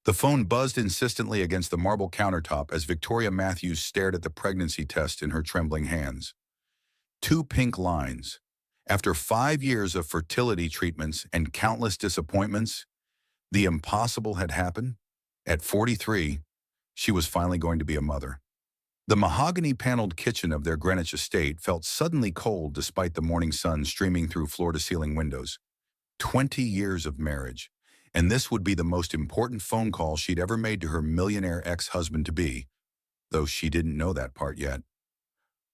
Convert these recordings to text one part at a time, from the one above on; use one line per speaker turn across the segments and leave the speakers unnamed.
The phone buzzed insistently against the marble countertop as Victoria Matthews stared at the pregnancy test in her trembling hands. Two pink lines. After 5 years of fertility treatments and countless disappointments, the impossible had happened. At 43, she was finally going to be a mother. The mahogany-paneled kitchen of their Greenwich estate felt suddenly cold despite the morning sun streaming through floor-to-ceiling windows. 20 years of marriage, and this would be the most important phone call she'd ever made to her millionaire ex-husband-to-be, though she didn't know that part yet.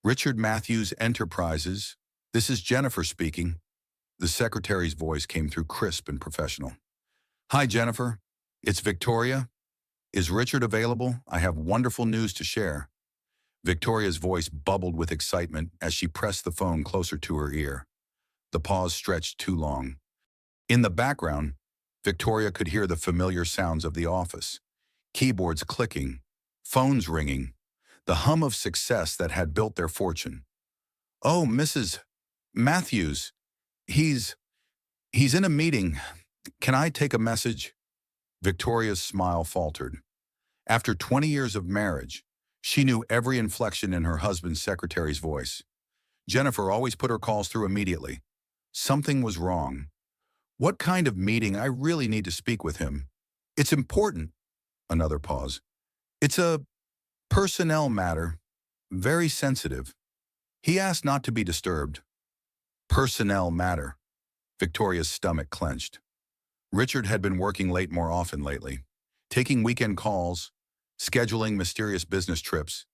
Richard Matthews Enterprises, this is Jennifer speaking. The secretary's voice came through crisp and professional. Hi, Jennifer. It's Victoria. Is Richard available? I have wonderful news to share. Victoria's voice bubbled with excitement as she pressed the phone closer to her ear. The pause stretched too long. In the background, Victoria could hear the familiar sounds of the office. Keyboards clicking, phones ringing, the hum of success that had built their fortune. Oh, Mrs. Matthews, he's in a meeting. Can I take a message? Victoria's smile faltered. After 20 years of marriage, she knew every inflection in her husband's secretary's voice. Jennifer always put her calls through immediately. Something was wrong. What kind of meeting? I really need to speak with him. It's important. Another pause. It's a personnel matter. Very sensitive. He asked not to be disturbed. Personnel matter. Victoria's stomach clenched. Richard had been working late more often lately, taking weekend calls, scheduling mysterious business trips.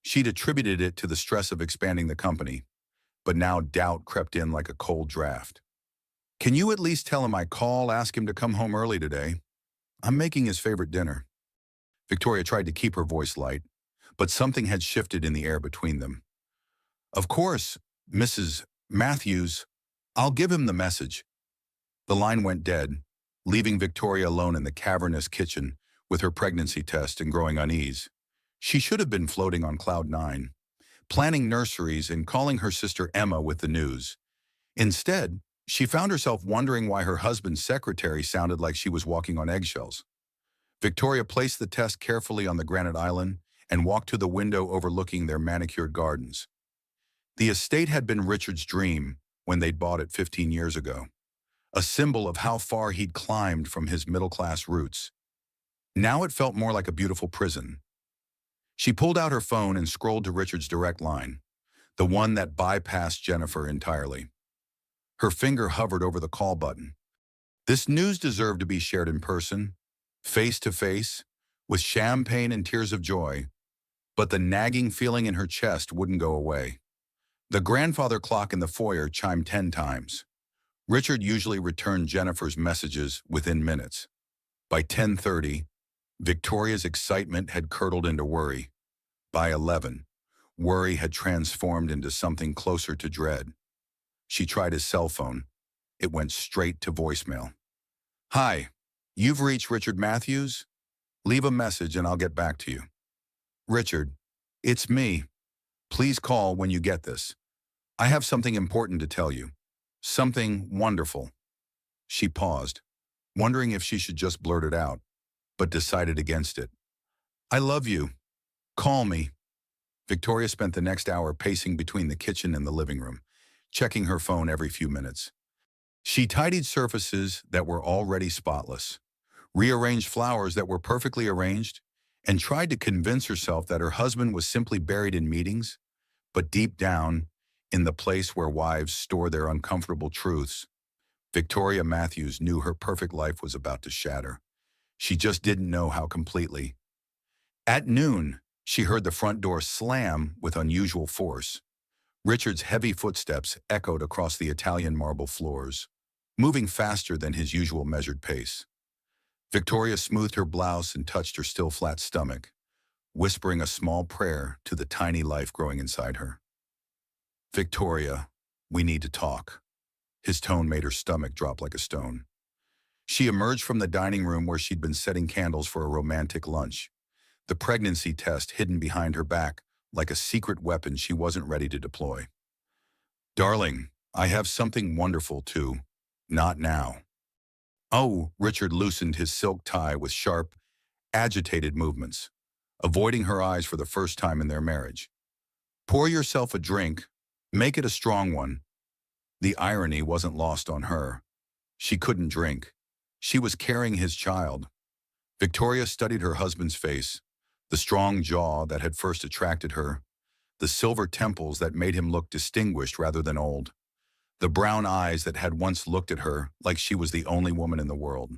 She'd attributed it to the stress of expanding the company, but now doubt crept in like a cold draft. Can you at least tell him I ask him to come home early today? I'm making his favorite dinner. Victoria tried to keep her voice light, but something had shifted in the air between them. Of course, Mrs. Matthews, I'll give him the message. The line went dead, leaving Victoria alone in the cavernous kitchen with her pregnancy test and growing unease. She should have been floating on cloud nine, planning nurseries and calling her sister Emma with the news. Instead, she found herself wondering why her husband's secretary sounded like she was walking on eggshells. Victoria placed the test carefully on the granite island and walked to the window overlooking their manicured gardens. The estate had been Richard's dream when they'd bought it 15 years ago, a symbol of how far he'd climbed from his middle-class roots. Now it felt more like a beautiful prison. She pulled out her phone and scrolled to Richard's direct line, the one that bypassed Jennifer entirely. Her finger hovered over the call button. This news deserved to be shared in person, face to face, with champagne and tears of joy, but the nagging feeling in her chest wouldn't go away. The grandfather clock in the foyer chimed 10 times. Richard usually returned Jennifer's messages within minutes. By 10:30, Victoria's excitement had curdled into worry. By 11, worry had transformed into something closer to dread. She tried his cell phone. It went straight to voicemail. Hi, you've reached Richard Matthews. Leave a message and I'll get back to you. Richard, it's me. Please call when you get this. I have something important to tell you. Something wonderful. She paused, wondering if she should just blurt it out, but decided against it. I love you. Call me. Victoria spent the next hour pacing between the kitchen and the living room, checking her phone every few minutes. She tidied surfaces that were already spotless, rearranged flowers that were perfectly arranged, and tried to convince herself that her husband was simply buried in meetings, but deep down, in the place where wives store their uncomfortable truths, Victoria Matthews knew her perfect life was about to shatter. She just didn't know how completely. At noon, she heard the front door slam with unusual force. Richard's heavy footsteps echoed across the Italian marble floors, moving faster than his usual measured pace. Victoria smoothed her blouse and touched her still flat stomach, whispering a small prayer to the tiny life growing inside her. Victoria, we need to talk. His tone made her stomach drop like a stone. She emerged from the dining room where she'd been setting candles for a romantic lunch, the pregnancy test hidden behind her back like a secret weapon she wasn't ready to deploy. Darling, I have something wonderful too. Not now. Oh, Richard loosened his silk tie with sharp, agitated movements, avoiding her eyes for the first time in their marriage. Pour yourself a drink. Make it a strong one. The irony wasn't lost on her. She couldn't drink. She was carrying his child. Victoria studied her husband's face, the strong jaw that had first attracted her, the silver temples that made him look distinguished rather than old, the brown eyes that had once looked at her like she was the only woman in the world.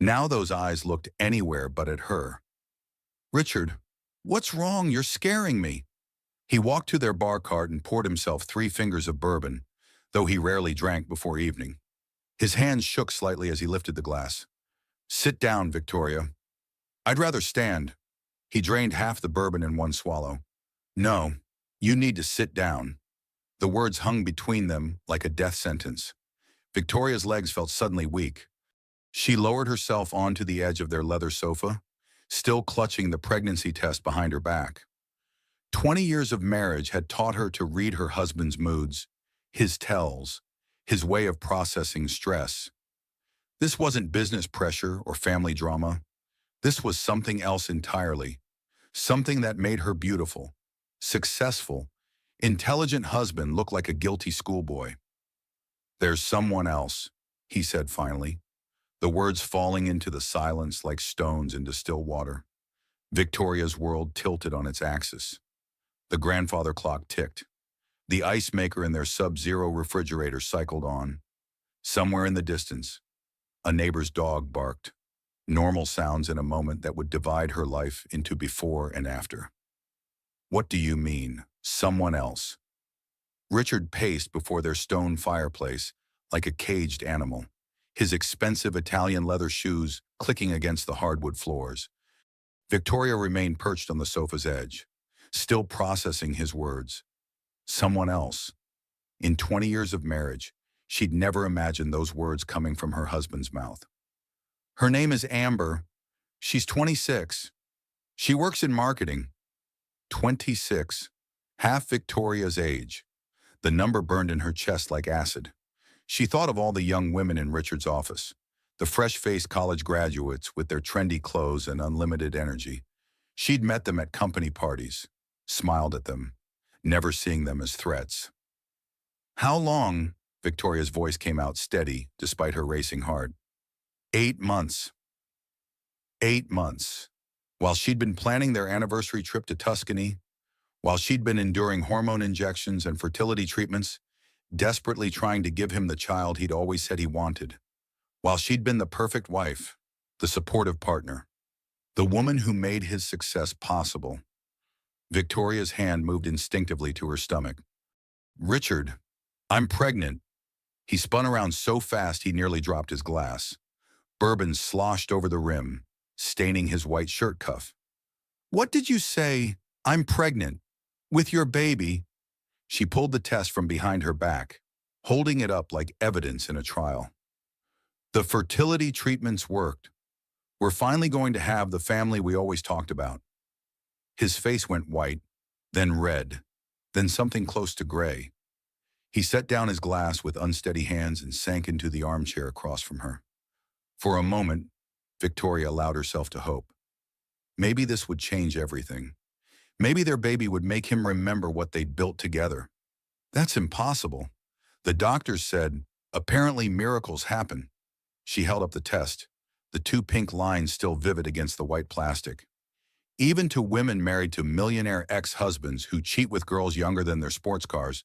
Now those eyes looked anywhere but at her. Richard, what's wrong? You're scaring me. He walked to their bar cart and poured himself 3 fingers of bourbon, though he rarely drank before evening. His hands shook slightly as he lifted the glass. Sit down, Victoria. I'd rather stand. He drained half the bourbon in one swallow. No, you need to sit down. The words hung between them like a death sentence. Victoria's legs felt suddenly weak. She lowered herself onto the edge of their leather sofa, still clutching the pregnancy test behind her back. 20 years of marriage had taught her to read her husband's moods, his tells, his way of processing stress. This wasn't business pressure or family drama. This was something else entirely, something that made her beautiful, successful, intelligent husband look like a guilty schoolboy. There's someone else, he said finally, the words falling into the silence like stones into still water. Victoria's world tilted on its axis. The grandfather clock ticked. The ice maker in their sub-zero refrigerator cycled on. Somewhere in the distance, a neighbor's dog barked. Normal sounds in a moment that would divide her life into before and after. What do you mean, someone else? Richard paced before their stone fireplace like a caged animal, his expensive Italian leather shoes clicking against the hardwood floors. Victoria remained perched on the sofa's edge, still processing his words. Someone else. In 20 years of marriage, she'd never imagined those words coming from her husband's mouth. Her name is Amber. She's 26. She works in marketing. 26. Half Victoria's age. The number burned in her chest like acid. She thought of all the young women in Richard's office, the fresh-faced college graduates with their trendy clothes and unlimited energy. She'd met them at company parties, smiled at them, never seeing them as threats. How long? Victoria's voice came out steady despite her racing heart. 8 months. 8 months. While she'd been planning their anniversary trip to Tuscany, while she'd been enduring hormone injections and fertility treatments, desperately trying to give him the child he'd always said he wanted, while she'd been the perfect wife, the supportive partner, the woman who made his success possible. Victoria's hand moved instinctively to her stomach. Richard, I'm pregnant. He spun around so fast he nearly dropped his glass. Bourbon sloshed over the rim, staining his white shirt cuff. What did you say? I'm pregnant. With your baby. She pulled the test from behind her back, holding it up like evidence in a trial. The fertility treatments worked. We're finally going to have the family we always talked about. His face went white, then red, then something close to gray. He set down his glass with unsteady hands and sank into the armchair across from her. For a moment, Victoria allowed herself to hope. Maybe this would change everything. Maybe their baby would make him remember what they'd built together. That's impossible. The doctors said, apparently miracles happen. She held up the test, the 2 pink lines still vivid against the white plastic. Even to women married to millionaire ex-husbands who cheat with girls younger than their sports cars.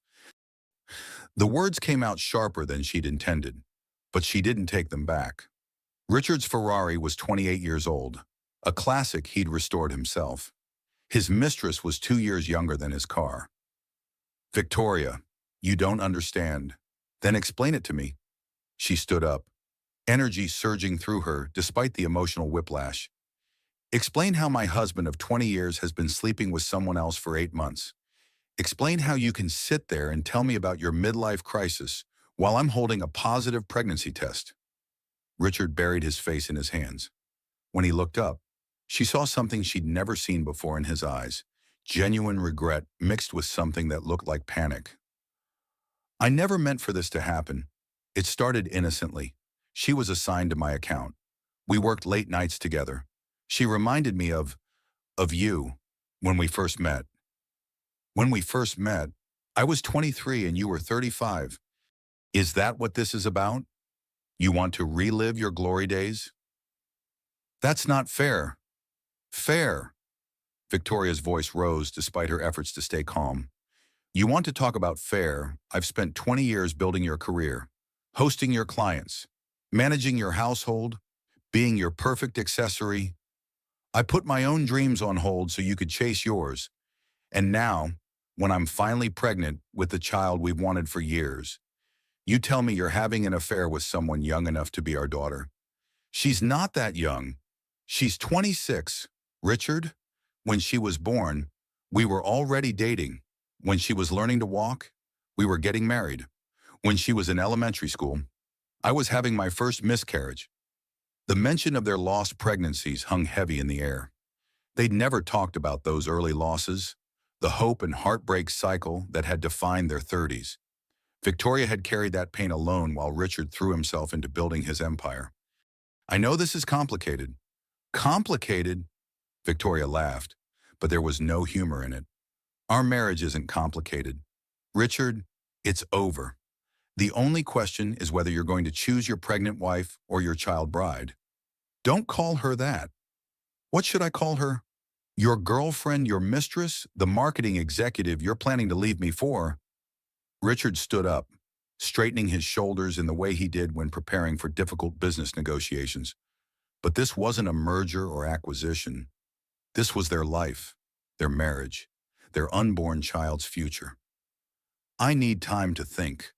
The words came out sharper than she'd intended, but she didn't take them back. Richard's Ferrari was 28 years old, a classic he'd restored himself. His mistress was 2 years younger than his car. Victoria, you don't understand. Then explain it to me. She stood up, energy surging through her despite the emotional whiplash. Explain how my husband of 20 years has been sleeping with someone else for 8 months. Explain how you can sit there and tell me about your midlife crisis while I'm holding a positive pregnancy test. Richard buried his face in his hands. When he looked up, she saw something she'd never seen before in his eyes, genuine regret mixed with something that looked like panic. I never meant for this to happen. It started innocently, She was assigned to my account. We worked late nights together. She reminded me of you when we first met. When we first met, I was 23 and you were 35. Is that what this is about? You want to relive your glory days? That's not fair. Fair. Victoria's voice rose despite her efforts to stay calm. You want to talk about fair? I've spent 20 years building your career, hosting your clients, managing your household, being your perfect accessory. I put my own dreams on hold so you could chase yours. And now, when I'm finally pregnant with the child we've wanted for years, you tell me you're having an affair with someone young enough to be our daughter. She's not that young. She's 26. Richard, when she was born, we were already dating. When she was learning to walk, we were getting married. When she was in elementary school, I was having my first miscarriage. The mention of their lost pregnancies hung heavy in the air. They'd never talked about those early losses, the hope and heartbreak cycle that had defined their 30s. Victoria had carried that pain alone while Richard threw himself into building his empire. I know this is complicated. Complicated? Victoria laughed, but there was no humor in it. Our marriage isn't complicated. Richard, it's over. The only question is whether you're going to choose your pregnant wife or your child bride. Don't call her that. What should I call her? Your girlfriend, your mistress, the marketing executive you're planning to leave me for? Richard stood up, straightening his shoulders in the way he did when preparing for difficult business negotiations. But this wasn't a merger or acquisition. This was their life, their marriage, their unborn child's future. I need time to think.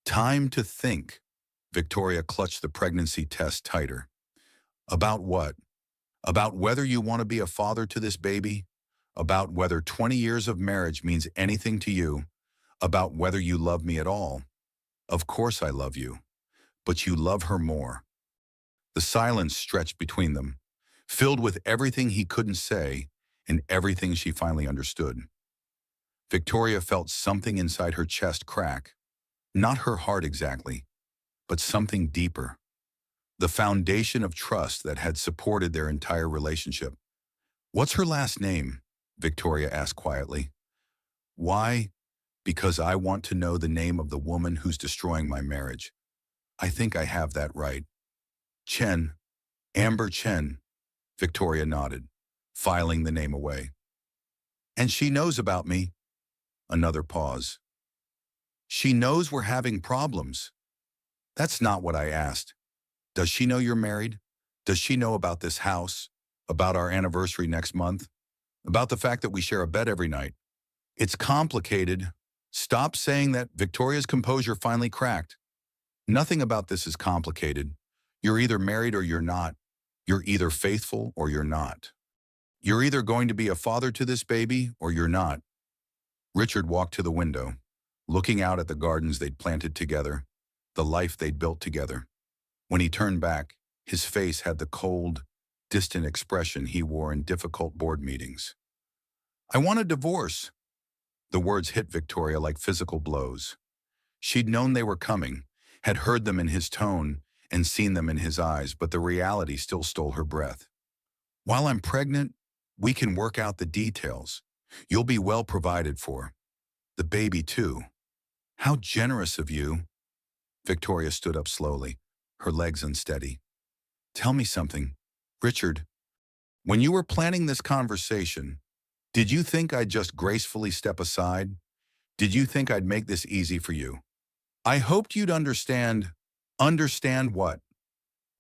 Time to think. Victoria clutched the pregnancy test tighter. About what? About whether you want to be a father to this baby? About whether 20 years of marriage means anything to you? About whether you love me at all? Of course I love you, but you love her more. The silence stretched between them, filled with everything he couldn't say and everything she finally understood. Victoria felt something inside her chest crack. Not her heart exactly, but something deeper. The foundation of trust that had supported their entire relationship. What's her last name? Victoria asked quietly. Why? Because I want to know the name of the woman who's destroying my marriage. I think I have that right. Chen. Amber Chen. Victoria nodded, filing the name away. And she knows about me. Another pause. She knows we're having problems. That's not what I asked. Does she know you're married? Does she know about this house? About our anniversary next month? About the fact that we share a bed every night? It's complicated. Stop saying that. Victoria's composure finally cracked. Nothing about this is complicated. You're either married or you're not. You're either faithful or you're not. You're either going to be a father to this baby or you're not. Richard walked to the window, looking out at the gardens they'd planted together, the life they'd built together. When he turned back, his face had the cold, distant expression he wore in difficult board meetings. I want a divorce. The words hit Victoria like physical blows. She'd known they were coming, had heard them in his tone and seen them in his eyes, but the reality still stole her breath. While I'm pregnant, we can work out the details. You'll be well provided for. The baby, too. How generous of you. Victoria stood up slowly, her legs unsteady. Tell me something, Richard. When you were planning this conversation, did you think I'd just gracefully step aside? Did you think I'd make this easy for you? I hoped you'd understand. Understand what?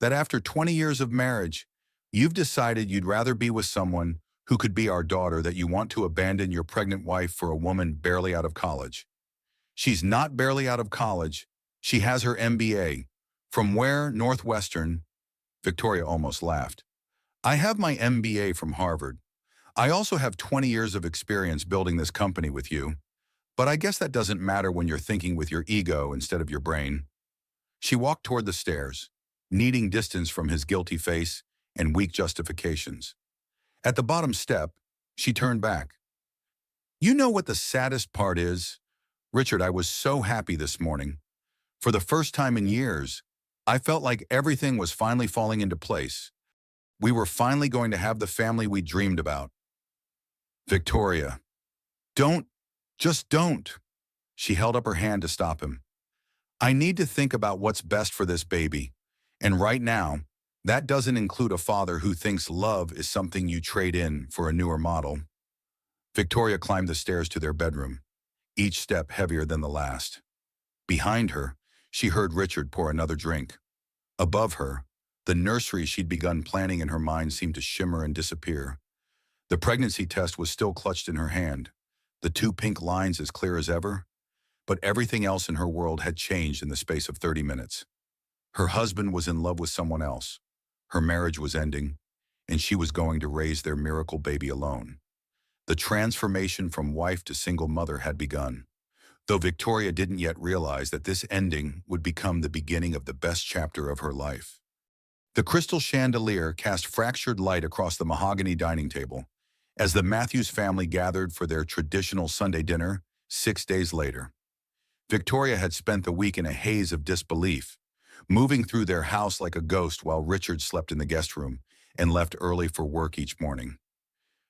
That after 20 years of marriage, you've decided you'd rather be with someone who could be our daughter, that you want to abandon your pregnant wife for a woman barely out of college. She's not barely out of college. She has her MBA. From where? Northwestern. Victoria almost laughed. I have my MBA from Harvard. I also have 20 years of experience building this company with you. But I guess that doesn't matter when you're thinking with your ego instead of your brain. She walked toward the stairs, needing distance from his guilty face and weak justifications. At the bottom step, she turned back. You know what the saddest part is? Richard, I was so happy this morning. For the first time in years, I felt like everything was finally falling into place. We were finally going to have the family we dreamed about. Victoria, don't, just don't. She held up her hand to stop him. I need to think about what's best for this baby. And right now, that doesn't include a father who thinks love is something you trade in for a newer model. Victoria climbed the stairs to their bedroom, each step heavier than the last. Behind her, she heard Richard pour another drink. Above her, the nursery she'd begun planning in her mind seemed to shimmer and disappear. The pregnancy test was still clutched in her hand, the two pink lines as clear as ever, but everything else in her world had changed in the space of 30 minutes. Her husband was in love with someone else. Her marriage was ending, and she was going to raise their miracle baby alone. The transformation from wife to single mother had begun, though Victoria didn't yet realize that this ending would become the beginning of the best chapter of her life. The crystal chandelier cast fractured light across the mahogany dining table as the Matthews family gathered for their traditional Sunday dinner 6 days later. Victoria had spent the week in a haze of disbelief, moving through their house like a ghost while Richard slept in the guest room and left early for work each morning.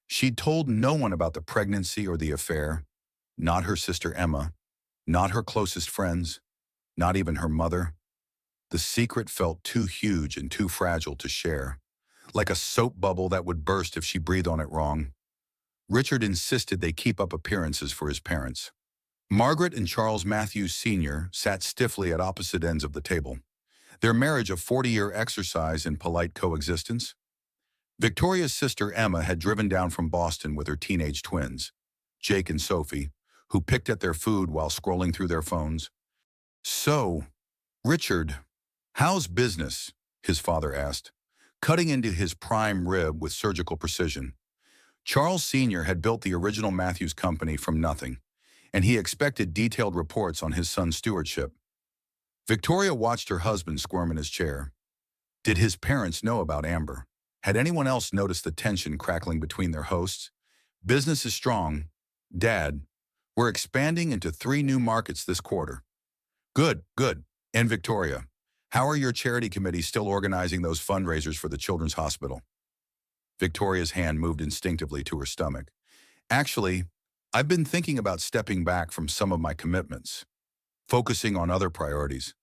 She'd told no one about the pregnancy or the affair, not her sister Emma, not her closest friends, not even her mother. The secret felt too huge and too fragile to share, like a soap bubble that would burst if she breathed on it wrong. Richard insisted they keep up appearances for his parents. Margaret and Charles Matthews Sr. sat stiffly at opposite ends of the table, their marriage a 40-year exercise in polite coexistence. Victoria's sister Emma had driven down from Boston with her teenage twins, Jake and Sophie, who picked at their food while scrolling through their phones. "So, Richard, how's business?" his father asked, cutting into his prime rib with surgical precision. Charles Sr. had built the original Matthews company from nothing, and he expected detailed reports on his son's stewardship. Victoria watched her husband squirm in his chair. Did his parents know about Amber? Had anyone else noticed the tension crackling between their hosts? "Business is strong. Dad, we're expanding into 3 new markets this quarter." "Good, good. And Victoria, how are your charity committees still organizing those fundraisers for the Children's Hospital?" Victoria's hand moved instinctively to her stomach. "Actually, I've been thinking about stepping back from some of my commitments, focusing on other priorities."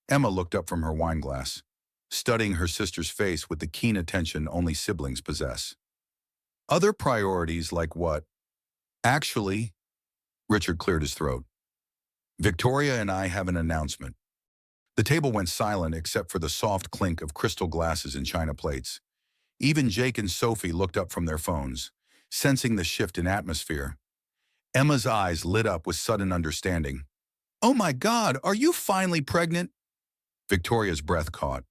Emma looked up from her wine glass, studying her sister's face with the keen attention only siblings possess. "Other priorities like what?" "Actually," Richard cleared his throat, "Victoria and I have an announcement." The table went silent except for the soft clink of crystal glasses and china plates. Even Jake and Sophie looked up from their phones, sensing the shift in atmosphere. Emma's eyes lit up with sudden understanding. "Oh my God, are you finally pregnant?" Victoria's breath caught.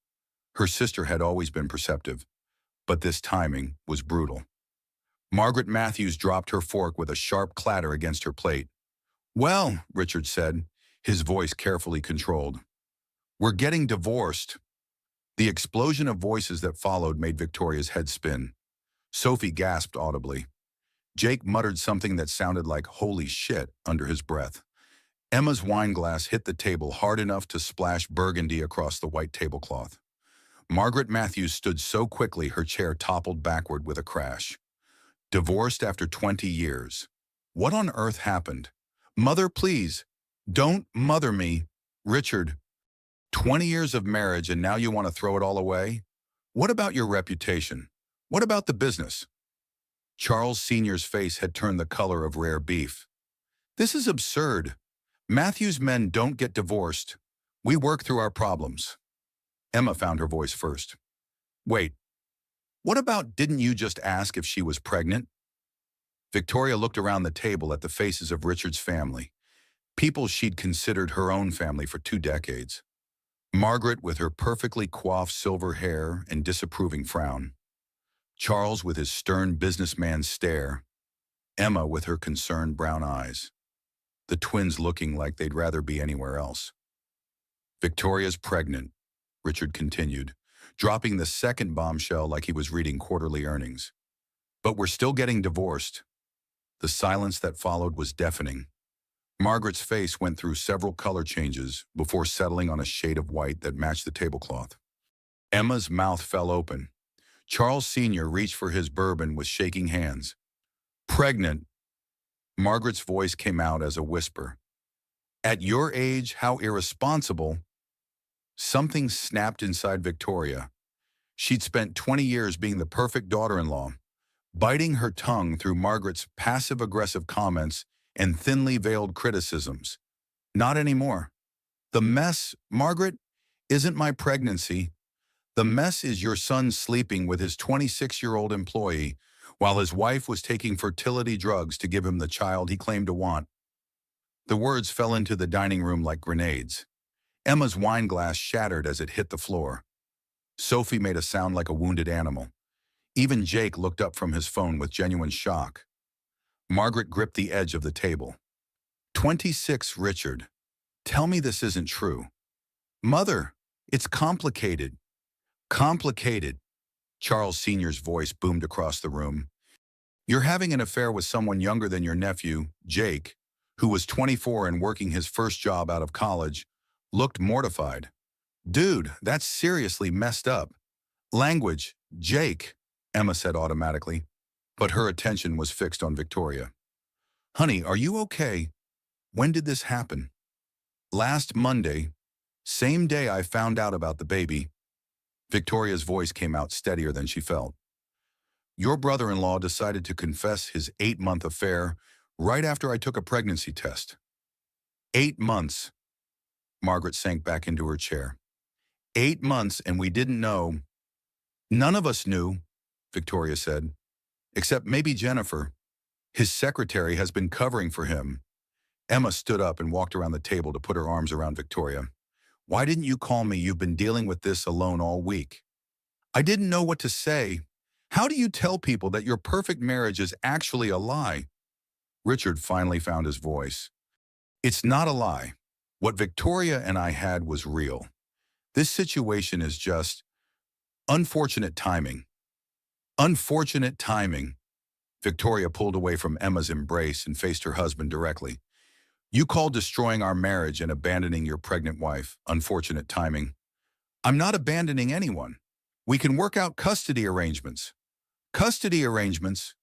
Her sister had always been perceptive, but this timing was brutal. Margaret Matthews dropped her fork with a sharp clatter against her plate. "Well," Richard said, his voice carefully controlled, "we're getting divorced." The explosion of voices that followed made Victoria's head spin. Sophie gasped audibly. Jake muttered something that sounded like "holy shit" under his breath. Emma's wine glass hit the table hard enough to splash burgundy across the white tablecloth. Margaret Matthews stood so quickly her chair toppled backward with a crash. Divorced after 20 years. What on earth happened? "Mother, please, don't mother me." "Richard, 20 years of marriage and now you want to throw it all away? What about your reputation? What about the business?" Charles Sr.'s face had turned the color of rare beef. "This is absurd. Matthews men don't get divorced. We work through our problems." Emma found her voice first. "Wait, what about didn't you just ask if she was pregnant?" Victoria looked around the table at the faces of Richard's family, people she'd considered her own family for 2 decades. Margaret with her perfectly coiffed silver hair and disapproving frown. Charles with his stern businessman stare. Emma with her concerned brown eyes. The twins looking like they'd rather be anywhere else. "Victoria's pregnant," Richard continued, dropping the second bombshell like he was reading quarterly earnings. "But we're still getting divorced." The silence that followed was deafening. Margaret's face went through several color changes before settling on a shade of white that matched the tablecloth. Emma's mouth fell open. Charles Sr. reached for his bourbon with shaking hands. Pregnant. Margaret's voice came out as a whisper. At your age, how irresponsible. Something snapped inside Victoria. She'd spent 20 years being the perfect daughter-in-law, biting her tongue through Margaret's passive-aggressive comments and thinly veiled criticisms. Not anymore. The mess, Margaret, isn't my pregnancy. The mess is your son sleeping with his 26-year-old employee while his wife was taking fertility drugs to give him the child he claimed to want. The words fell into the dining room like grenades. Emma's wine glass shattered as it hit the floor. Sophie made a sound like a wounded animal. Even Jake looked up from his phone with genuine shock. Margaret gripped the edge of the table. 26, Richard. Tell me this isn't true. Mother, it's complicated. Complicated. Charles Sr.'s voice boomed across the room. You're having an affair with someone younger than your nephew, Jake, who was 24 and working his first job out of college, looked mortified. Dude, that's seriously messed up. Language, Jake, Emma said automatically, but her attention was fixed on Victoria. Honey, are you okay? When did this happen? Last Monday, same day I found out about the baby. Victoria's voice came out steadier than she felt. Your brother-in-law decided to confess his 8-month affair right after I took a pregnancy test. 8 months. Margaret sank back into her chair. 8 months and we didn't know. None of us knew, Victoria said, except maybe Jennifer. His secretary has been covering for him. Emma stood up and walked around the table to put her arms around Victoria. Why didn't you call me? You've been dealing with this alone all week. I didn't know what to say. How do you tell people that your perfect marriage is actually a lie? Richard finally found his voice. It's not a lie. What Victoria and I had was real. This situation is just unfortunate timing. Unfortunate timing. Victoria pulled away from Emma's embrace and faced her husband directly. You call destroying our marriage and abandoning your pregnant wife unfortunate timing. I'm not abandoning anyone. We can work out custody arrangements. Custody arrangements?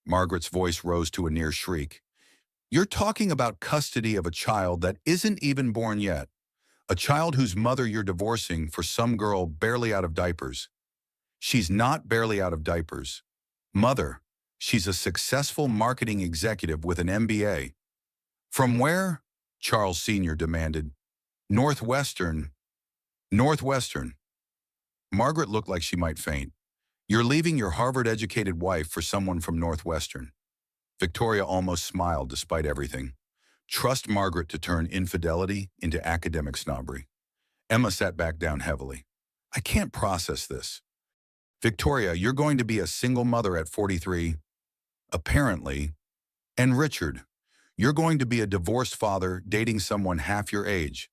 Margaret's voice rose to a near shriek. You're talking about custody of a child that isn't even born yet. A child whose mother you're divorcing for some girl barely out of diapers. She's not barely out of diapers. Mother, she's a successful marketing executive with an MBA. From where? Charles Sr. demanded. Northwestern. Northwestern. Margaret looked like she might faint. You're leaving your Harvard-educated wife for someone from Northwestern. Victoria almost smiled despite everything. Trust Margaret to turn infidelity into academic snobbery. Emma sat back down heavily. I can't process this. Victoria, you're going to be a single mother at 43. Apparently. And Richard, you're going to be a divorced father dating someone half your age.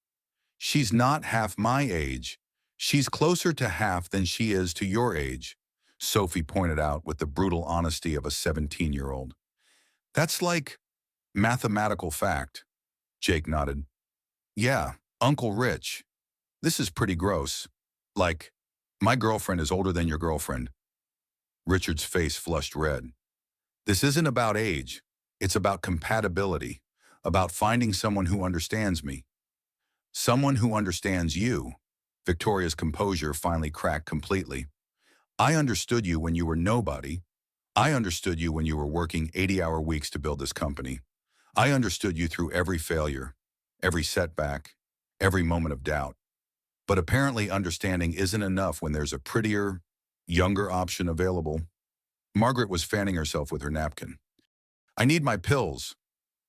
She's not half my age. She's closer to half than she is to your age, Sophie pointed out with the brutal honesty of a 17-year-old. That's like mathematical fact. Jake nodded. Yeah, Uncle Rich. This is pretty gross. Like, my girlfriend is older than your girlfriend. Richard's face flushed red. This isn't about age. It's about compatibility, about finding someone who understands me. Someone who understands you. Victoria's composure finally cracked completely. I understood you when you were nobody. I understood you when you were working 80-hour weeks to build this company. I understood you through every failure, every setback, every moment of doubt. But apparently understanding isn't enough when there's a prettier, younger option available. Margaret was fanning herself with her napkin. I need my pills.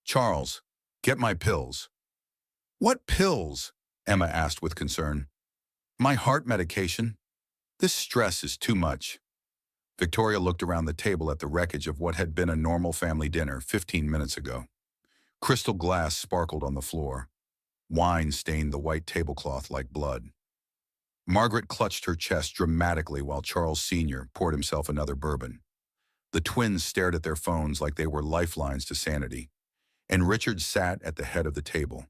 Charles, get my pills. What pills? Emma asked with concern. My heart medication. This stress is too much. Victoria looked around the table at the wreckage of what had been a normal family dinner 15 minutes ago. Crystal glass sparkled on the floor. Wine stained the white tablecloth like blood. Margaret clutched her chest dramatically while Charles Sr. poured himself another bourbon. The twins stared at their phones like they were lifelines to sanity. and Richard sat at the head of the table,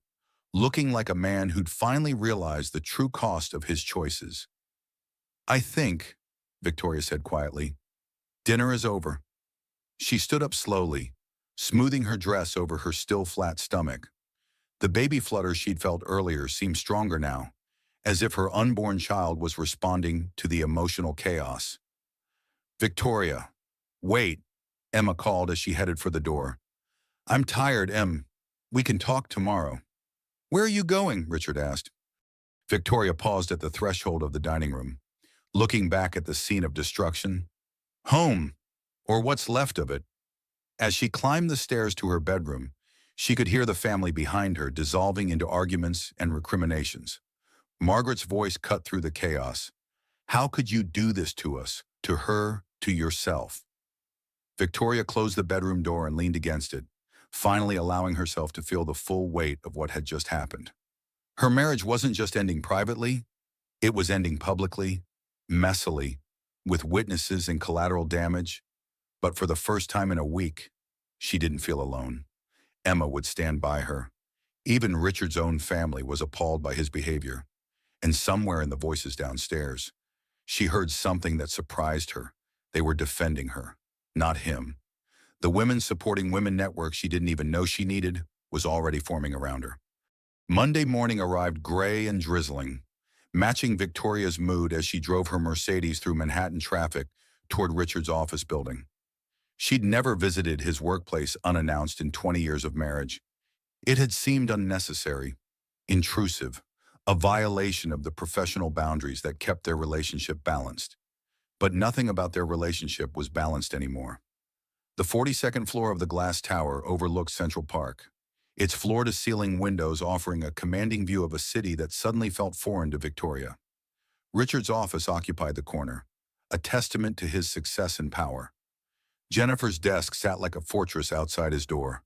looking like a man who'd finally realized the true cost of his choices. "I think," Victoria said quietly, "dinner is over." She stood up slowly, smoothing her dress over her still flat stomach. The baby flutter she'd felt earlier seemed stronger now, as if her unborn child was responding to the emotional chaos. "Victoria, wait," Emma called as she headed for the door. "I'm tired, Em. We can talk tomorrow." "Where are you going?" Richard asked. Victoria paused at the threshold of the dining room, looking back at the scene of destruction. "Home, or what's left of it." As she climbed the stairs to her bedroom, she could hear the family behind her dissolving into arguments and recriminations. Margaret's voice cut through the chaos. "How could you do this to us, to her, to yourself?" Victoria closed the bedroom door and leaned against it, finally allowing herself to feel the full weight of what had just happened. Her marriage wasn't just ending privately, it was ending publicly, messily, with witnesses and collateral damage. But for the first time in a week, she didn't feel alone. Emma would stand by her. Even Richard's own family was appalled by his behavior. And somewhere in the voices downstairs, she heard something that surprised her. They were defending her, not him. The Women Supporting Women network she didn't even know she needed was already forming around her. Monday morning arrived gray and drizzling, matching Victoria's mood as she drove her Mercedes through Manhattan traffic toward Richard's office building. She'd never visited his workplace unannounced in 20 years of marriage. It had seemed unnecessary, intrusive, a violation of the professional boundaries that kept their relationship balanced. But nothing about their relationship was balanced anymore. The 42nd floor of the glass tower overlooked Central Park, its floor-to-ceiling windows offering a commanding view of a city that suddenly felt foreign to Victoria. Richard's office occupied the corner, a testament to his success and power. Jennifer's desk sat like a fortress outside his door,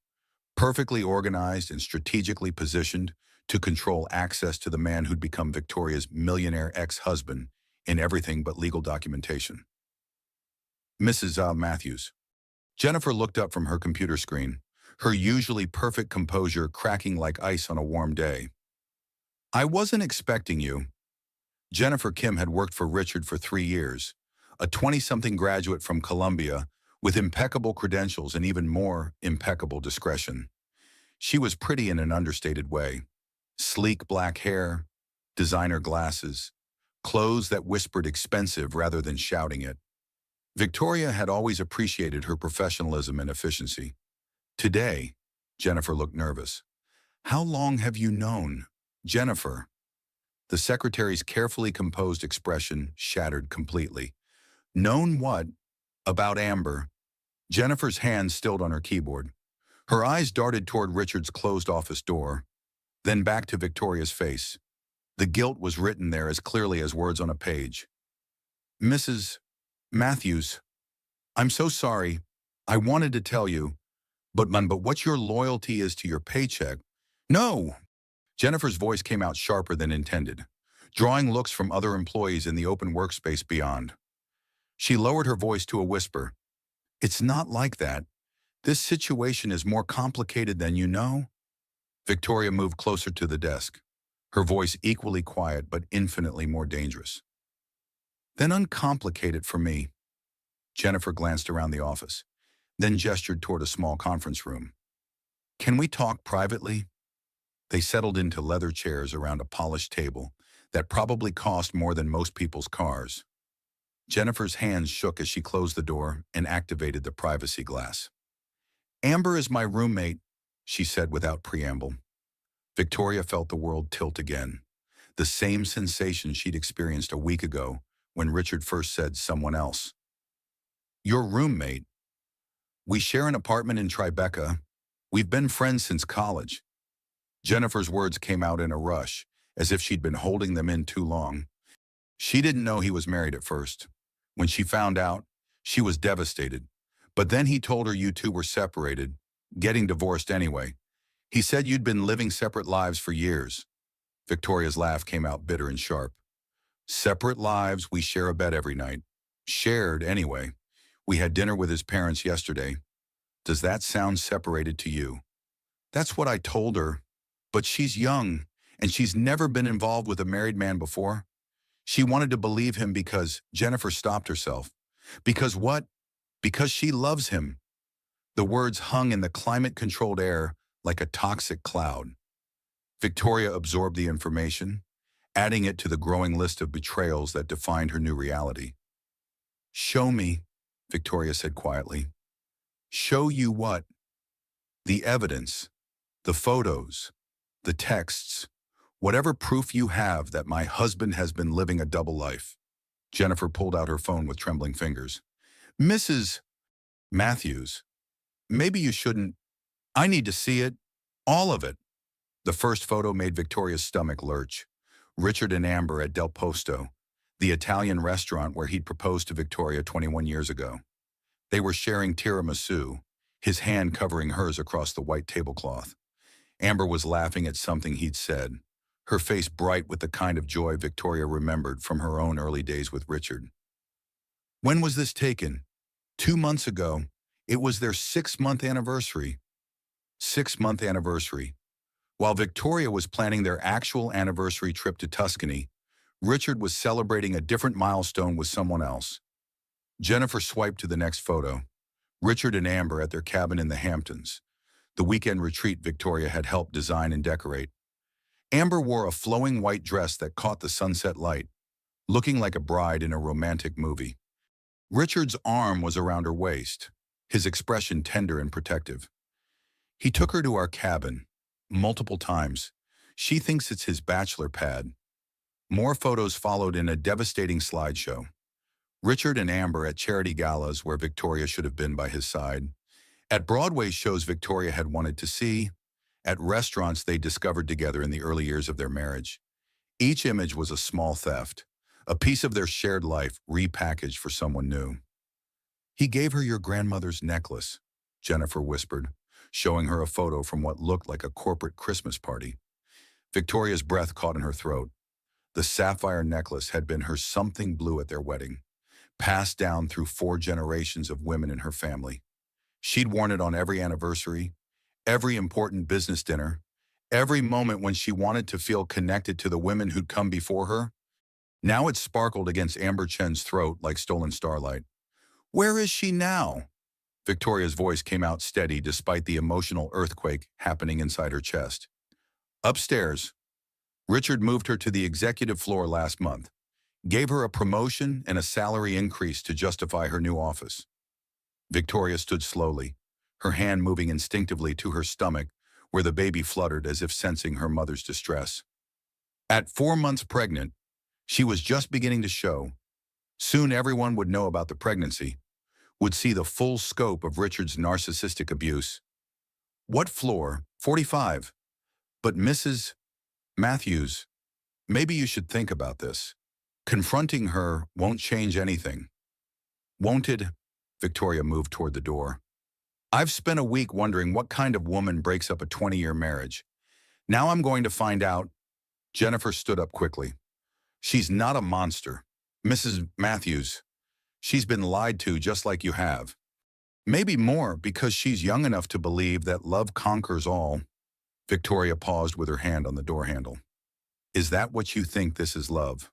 perfectly organized and strategically positioned to control access to the man who'd become Victoria's millionaire ex-husband in everything but legal documentation. "Mrs. Matthews." Jennifer looked up from her computer screen, her usually perfect composure cracking like ice on a warm day. "I wasn't expecting you." Jennifer Kim had worked for Richard for 3 years, a 20-something graduate from Columbia with impeccable credentials and even more impeccable discretion. She was pretty in an understated way. Sleek black hair, designer glasses, clothes that whispered expensive rather than shouting it. Victoria had always appreciated her professionalism and efficiency. Today, Jennifer looked nervous. "How long have you known, Jennifer?" The secretary's carefully composed expression shattered completely. "Known what? About Amber?" Jennifer's hand stilled on her keyboard. Her eyes darted toward Richard's closed office door, then back to Victoria's face. The guilt was written there as clearly as words on a page. "Mrs. Matthews, I'm so sorry. I wanted to tell you, but what your loyalty is to your paycheck." "No!" Jennifer's voice came out sharper than intended, drawing looks from other employees in the open workspace beyond. She lowered her voice to a whisper. "It's not like that. This situation is more complicated than you know." Victoria moved closer to the desk, her voice equally quiet but infinitely more dangerous. "Then uncomplicate it for me." Jennifer glanced around the office, then gestured toward a small conference room. "Can we talk privately?" They settled into leather chairs around a polished table that probably cost more than most people's cars. Jennifer's hands shook as she closed the door and activated the privacy glass. "Amber is my roommate," she said without preamble. Victoria felt the world tilt again, the same sensation she'd experienced a week ago when Richard first said someone else. "Your roommate? We share an apartment in Tribeca. We've been friends since college." Jennifer's words came out in a rush, as if she'd been holding them in too long. She didn't know he was married at first. When she found out, she was devastated. But then he told her you two were separated, getting divorced anyway. He said you'd been living separate lives for years. Victoria's laugh came out bitter and sharp. "Separate lives, we share a bed every night. Shared, anyway. We had dinner with his parents yesterday. Does that sound separated to you?" That's what I told her. But she's young, and she's never been involved with a married man before. She wanted to believe him because Jennifer stopped herself. Because what? Because she loves him. The words hung in the climate-controlled air like a toxic cloud. Victoria absorbed the information, adding it to the growing list of betrayals that defined her new reality. "Show me," Victoria said quietly. "Show you what?" "The evidence, the photos, the texts, whatever proof you have that my husband has been living a double life." Jennifer pulled out her phone with trembling fingers. "Mrs. Matthews, maybe you shouldn't. I need to see it. All of it." The first photo made Victoria's stomach lurch. Richard and Amber at Del Posto, the Italian restaurant where he'd proposed to Victoria 21 years ago. They were sharing tiramisu, his hand covering hers across the white tablecloth. Amber was laughing at something he'd said, her face bright with the kind of joy Victoria remembered from her own early days with Richard. "When was this taken?" 2 months ago. It was their 6-month anniversary. 6-month anniversary. While Victoria was planning their actual anniversary trip to Tuscany, Richard was celebrating a different milestone with someone else. Jennifer swiped to the next photo. Richard and Amber at their cabin in the Hamptons, the weekend retreat Victoria had helped design and decorate. Amber wore a flowing white dress that caught the sunset light, looking like a bride in a romantic movie. Richard's arm was around her waist, his expression tender and protective. "He took her to our cabin, multiple times. She thinks it's his bachelor pad." More photos followed in a devastating slideshow. Richard and Amber at charity galas where Victoria should have been by his side. At Broadway shows Victoria had wanted to see. At restaurants they discovered together in the early years of their marriage. Each image was a small theft, a piece of their shared life repackaged for someone new. "He gave her your grandmother's necklace," Jennifer whispered, showing her a photo from what looked like a corporate Christmas party. Victoria's breath caught in her throat. The sapphire necklace had been her something blue at their wedding, passed down through 4 generations of women in her family. She'd worn it on every anniversary, every important business dinner, every moment when she wanted to feel connected to the women who'd come before her. Now it sparkled against Amber Chen's throat like stolen starlight. "Where is she now?" Victoria's voice came out steady despite the emotional earthquake happening inside her chest. "Upstairs. Richard moved her to the executive floor last month, gave her a promotion and a salary increase to justify her new office." Victoria stood slowly, her hand moving instinctively to her stomach where the baby fluttered as if sensing her mother's distress. At 4 months pregnant, she was just beginning to show. Soon everyone would know about the pregnancy, would see the full scope of Richard's narcissistic abuse. "What floor?" 45. "But Mrs. Matthews, maybe you should think about this. Confronting her won't change anything." "Won't it?" Victoria moved toward the door. "I've spent a week wondering what kind of woman breaks up a 20-year marriage. Now I'm going to find out." Jennifer stood up quickly. "She's not a monster. Mrs. Matthews, she's been lied to just like you have. Maybe more because she's young enough to believe that love conquers all." Victoria paused with her hand on the door handle. "Is that what you think this is love?"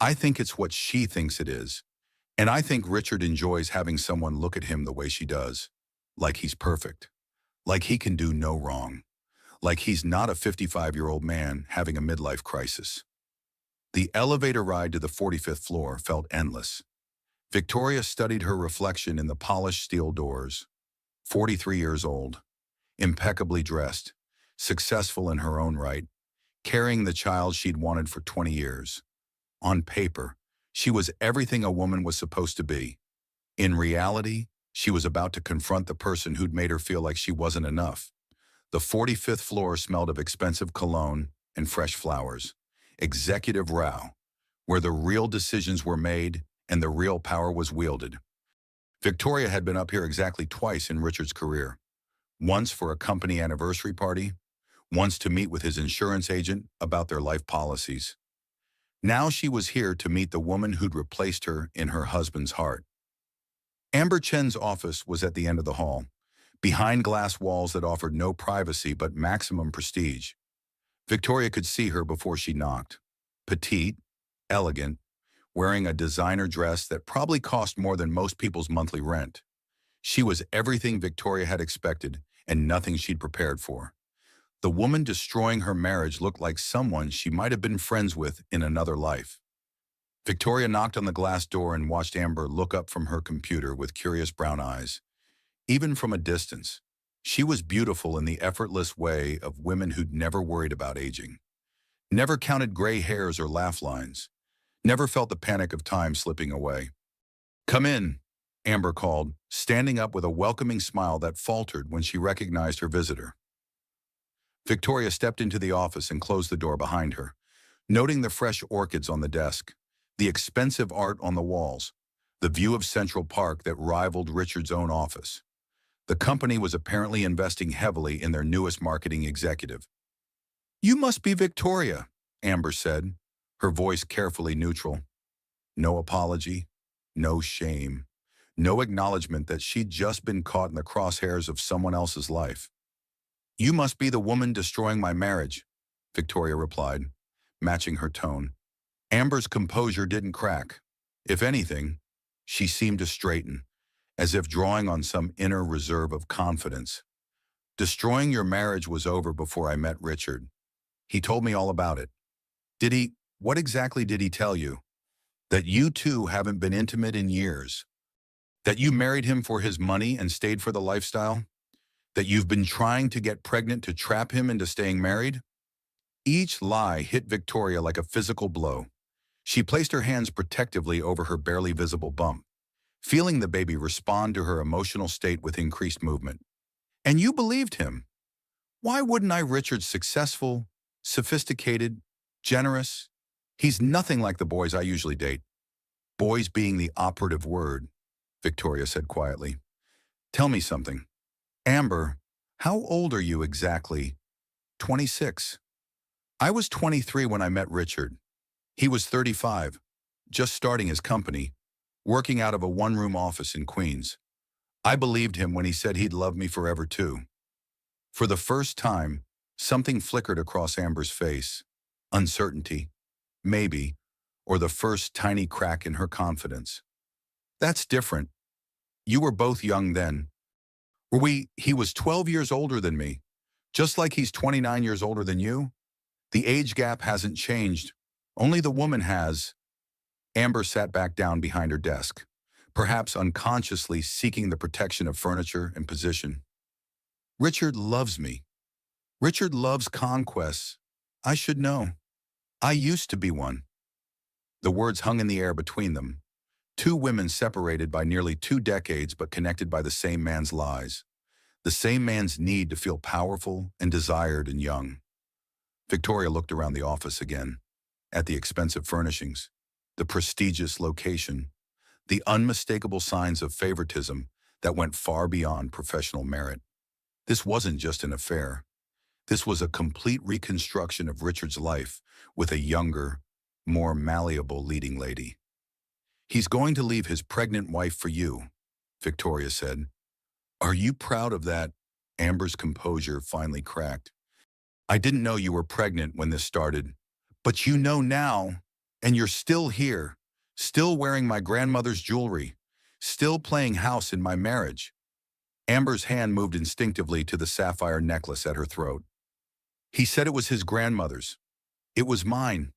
"I think it's what she thinks it is. And I think Richard enjoys having someone look at him the way she does. Like he's perfect. Like he can do no wrong. Like he's not a 55-year-old man having a midlife crisis." The elevator ride to the 45th floor felt endless. Victoria studied her reflection in the polished steel doors. 43 years old, impeccably dressed, successful in her own right, carrying the child she'd wanted for 20 years. On paper, she was everything a woman was supposed to be. In reality, she was about to confront the person who'd made her feel like she wasn't enough. The 45th floor smelled of expensive cologne and fresh flowers. Executive row, where the real decisions were made and the real power was wielded. Victoria had been up here exactly twice in Richard's career. Once for a company anniversary party, once to meet with his insurance agent about their life policies. Now she was here to meet the woman who'd replaced her in her husband's heart. Amber Chen's office was at the end of the hall. behind glass walls that offered no privacy but maximum prestige. Victoria could see her before she knocked. Petite, elegant, wearing a designer dress that probably cost more than most people's monthly rent. She was everything Victoria had expected and nothing she'd prepared for. The woman destroying her marriage looked like someone she might have been friends with in another life. Victoria knocked on the glass door and watched Amber look up from her computer with curious brown eyes. Even from a distance, she was beautiful in the effortless way of women who'd never worried about aging. Never counted gray hairs or laugh lines. Never felt the panic of time slipping away. "Come in," Amber called, standing up with a welcoming smile that faltered when she recognized her visitor. Victoria stepped into the office and closed the door behind her, noting the fresh orchids on the desk, the expensive art on the walls, the view of Central Park that rivaled Richard's own office. The company was apparently investing heavily in their newest marketing executive. "You must be Victoria," Amber said, her voice carefully neutral. No apology, no shame, no acknowledgement that she'd just been caught in the crosshairs of someone else's life. "You must be the woman destroying my marriage," Victoria replied, matching her tone. Amber's composure didn't crack. If anything, she seemed to straighten, as if drawing on some inner reserve of confidence. "Destroying your marriage was over before I met Richard. He told me all about it." What exactly did he tell you? That you two haven't been intimate in years? That you married him for his money and stayed for the lifestyle? That you've been trying to get pregnant to trap him into staying married? Each lie hit Victoria like a physical blow. She placed her hands protectively over her barely visible bump, feeling the baby respond to her emotional state with increased movement. "And you believed him? Why wouldn't I? Richard's successful, sophisticated, generous. He's nothing like the boys I usually date." "Boys" being the operative word, Victoria said quietly. "Tell me something. Amber, how old are you exactly?" 26. "I was 23 when I met Richard. He was 35, just starting his company, working out of a one-room office in Queens. I believed him when he said he'd love me forever too." For the first time, something flickered across Amber's face. Uncertainty, maybe, or the first tiny crack in her confidence. "That's different. You were both young then. He was 12 years older than me, just like he's 29 years older than you. The age gap hasn't changed. Only the woman has." Amber sat back down behind her desk, perhaps unconsciously seeking the protection of furniture and position. "Richard loves me. Richard loves conquests. I should know. I used to be one." The words hung in the air between them. Two women separated by nearly 2 decades but connected by the same man's lies. The same man's need to feel powerful and desired and young. Victoria looked around the office again, at the expensive furnishings, the prestigious location, the unmistakable signs of favoritism that went far beyond professional merit. This wasn't just an affair. This was a complete reconstruction of Richard's life with a younger, more malleable leading lady. "He's going to leave his pregnant wife for you," Victoria said. "Are you proud of that?" Amber's composure finally cracked. "I didn't know you were pregnant when this started, but you know now, and you're still here, still wearing my grandmother's jewelry, still playing house in my marriage." Amber's hand moved instinctively to the sapphire necklace at her throat. "He said it was his grandmother's. It was mine.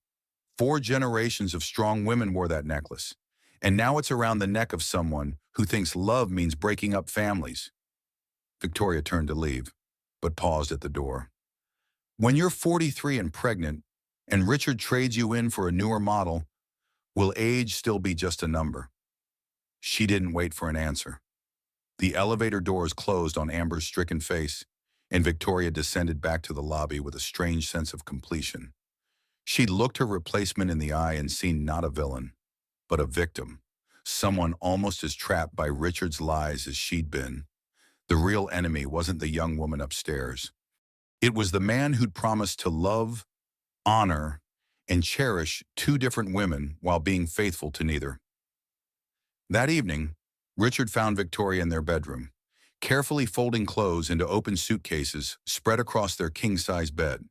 4 generations of strong women wore that necklace, and now it's around the neck of someone who thinks love means breaking up families." Victoria turned to leave, but paused at the door. "When you're 43 and pregnant, and Richard trades you in for a newer model, will age still be just a number?" She didn't wait for an answer. The elevator doors closed on Amber's stricken face, and Victoria descended back to the lobby with a strange sense of completion. She'd looked her replacement in the eye and seen not a villain, but a victim, someone almost as trapped by Richard's lies as she'd been. The real enemy wasn't the young woman upstairs. It was the man who'd promised to love, honor, and cherish 2 different women while being faithful to neither. That evening, Richard found Victoria in their bedroom, carefully folding clothes into open suitcases spread across their king-size bed.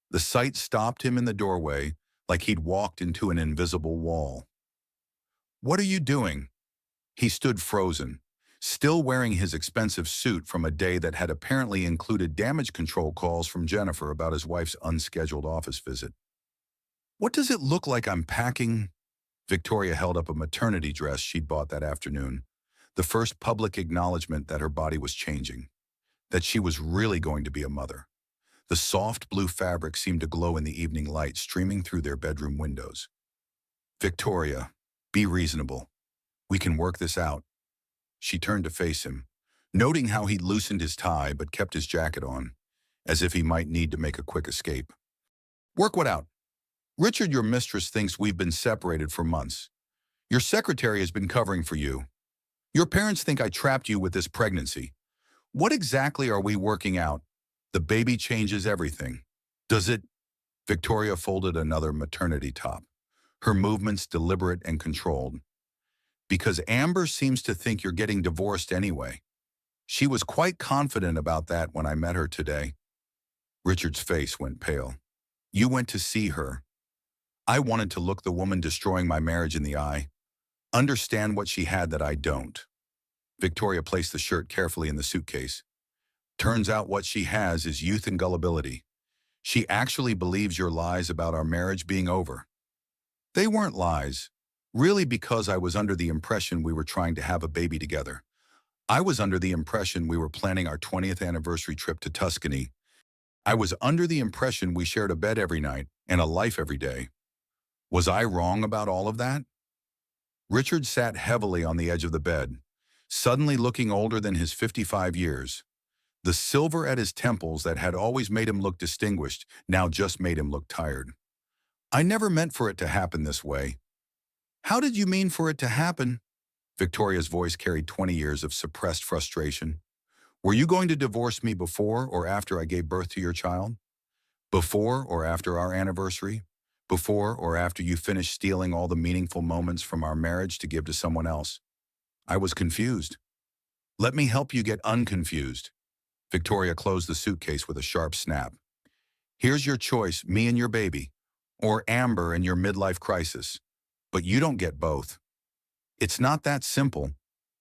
The sight stopped him in the doorway like he'd walked into an invisible wall. "What are you doing?" He stood frozen, still wearing his expensive suit from a day that had apparently included damage control calls from Jennifer about his wife's unscheduled office visit. "What does it look like I'm packing?" Victoria held up a maternity dress she'd bought that afternoon, the first public acknowledgement that her body was changing, that she was really going to be a mother. The soft blue fabric seemed to glow in the evening light streaming through their bedroom windows. "Victoria, be reasonable. We can work this out." She turned to face him, noting how he loosened his tie but kept his jacket on, as if he might need to make a quick escape. "Work what out? Richard, your mistress thinks we've been separated for months. Your secretary has been covering for you. Your parents think I trapped you with this pregnancy. What exactly are we working out? The baby changes everything. Does it?" Victoria folded another maternity top, her movements deliberate and controlled. "Because Amber seems to think you're getting divorced anyway. She was quite confident about that when I met her today." Richard's face went pale. "You went to see her. I wanted to look the woman destroying my marriage in the eye, understand what she had that I don't." Victoria placed the shirt carefully in the suitcase. "Turns out what she has is youth and gullibility. She actually believes your lies about our marriage being over." "They weren't lies, really, because I was under the impression we were trying to have a baby together. I was under the impression we were planning our 20th anniversary trip to Tuscany. I was under the impression we shared a bed every night and a life every day. Was I wrong about all of that?" Richard sat heavily on the edge of the bed, suddenly looking older than his 55 years. The silver at his temples that had always made him look distinguished now just made him look tired. "I never meant for it to happen this way." "How did you mean for it to happen?" Victoria's voice carried 20 years of suppressed frustration. "Were you going to divorce me before or after I gave birth to your child? Before or after our anniversary? Before or after you finished stealing all the meaningful moments from our marriage to give to someone else? I was confused. Let me help you get unconfused." Victoria closed the suitcase with a sharp snap. "Here's your choice, me and your baby, or Amber and your midlife crisis. But you don't get both. It's not that simple.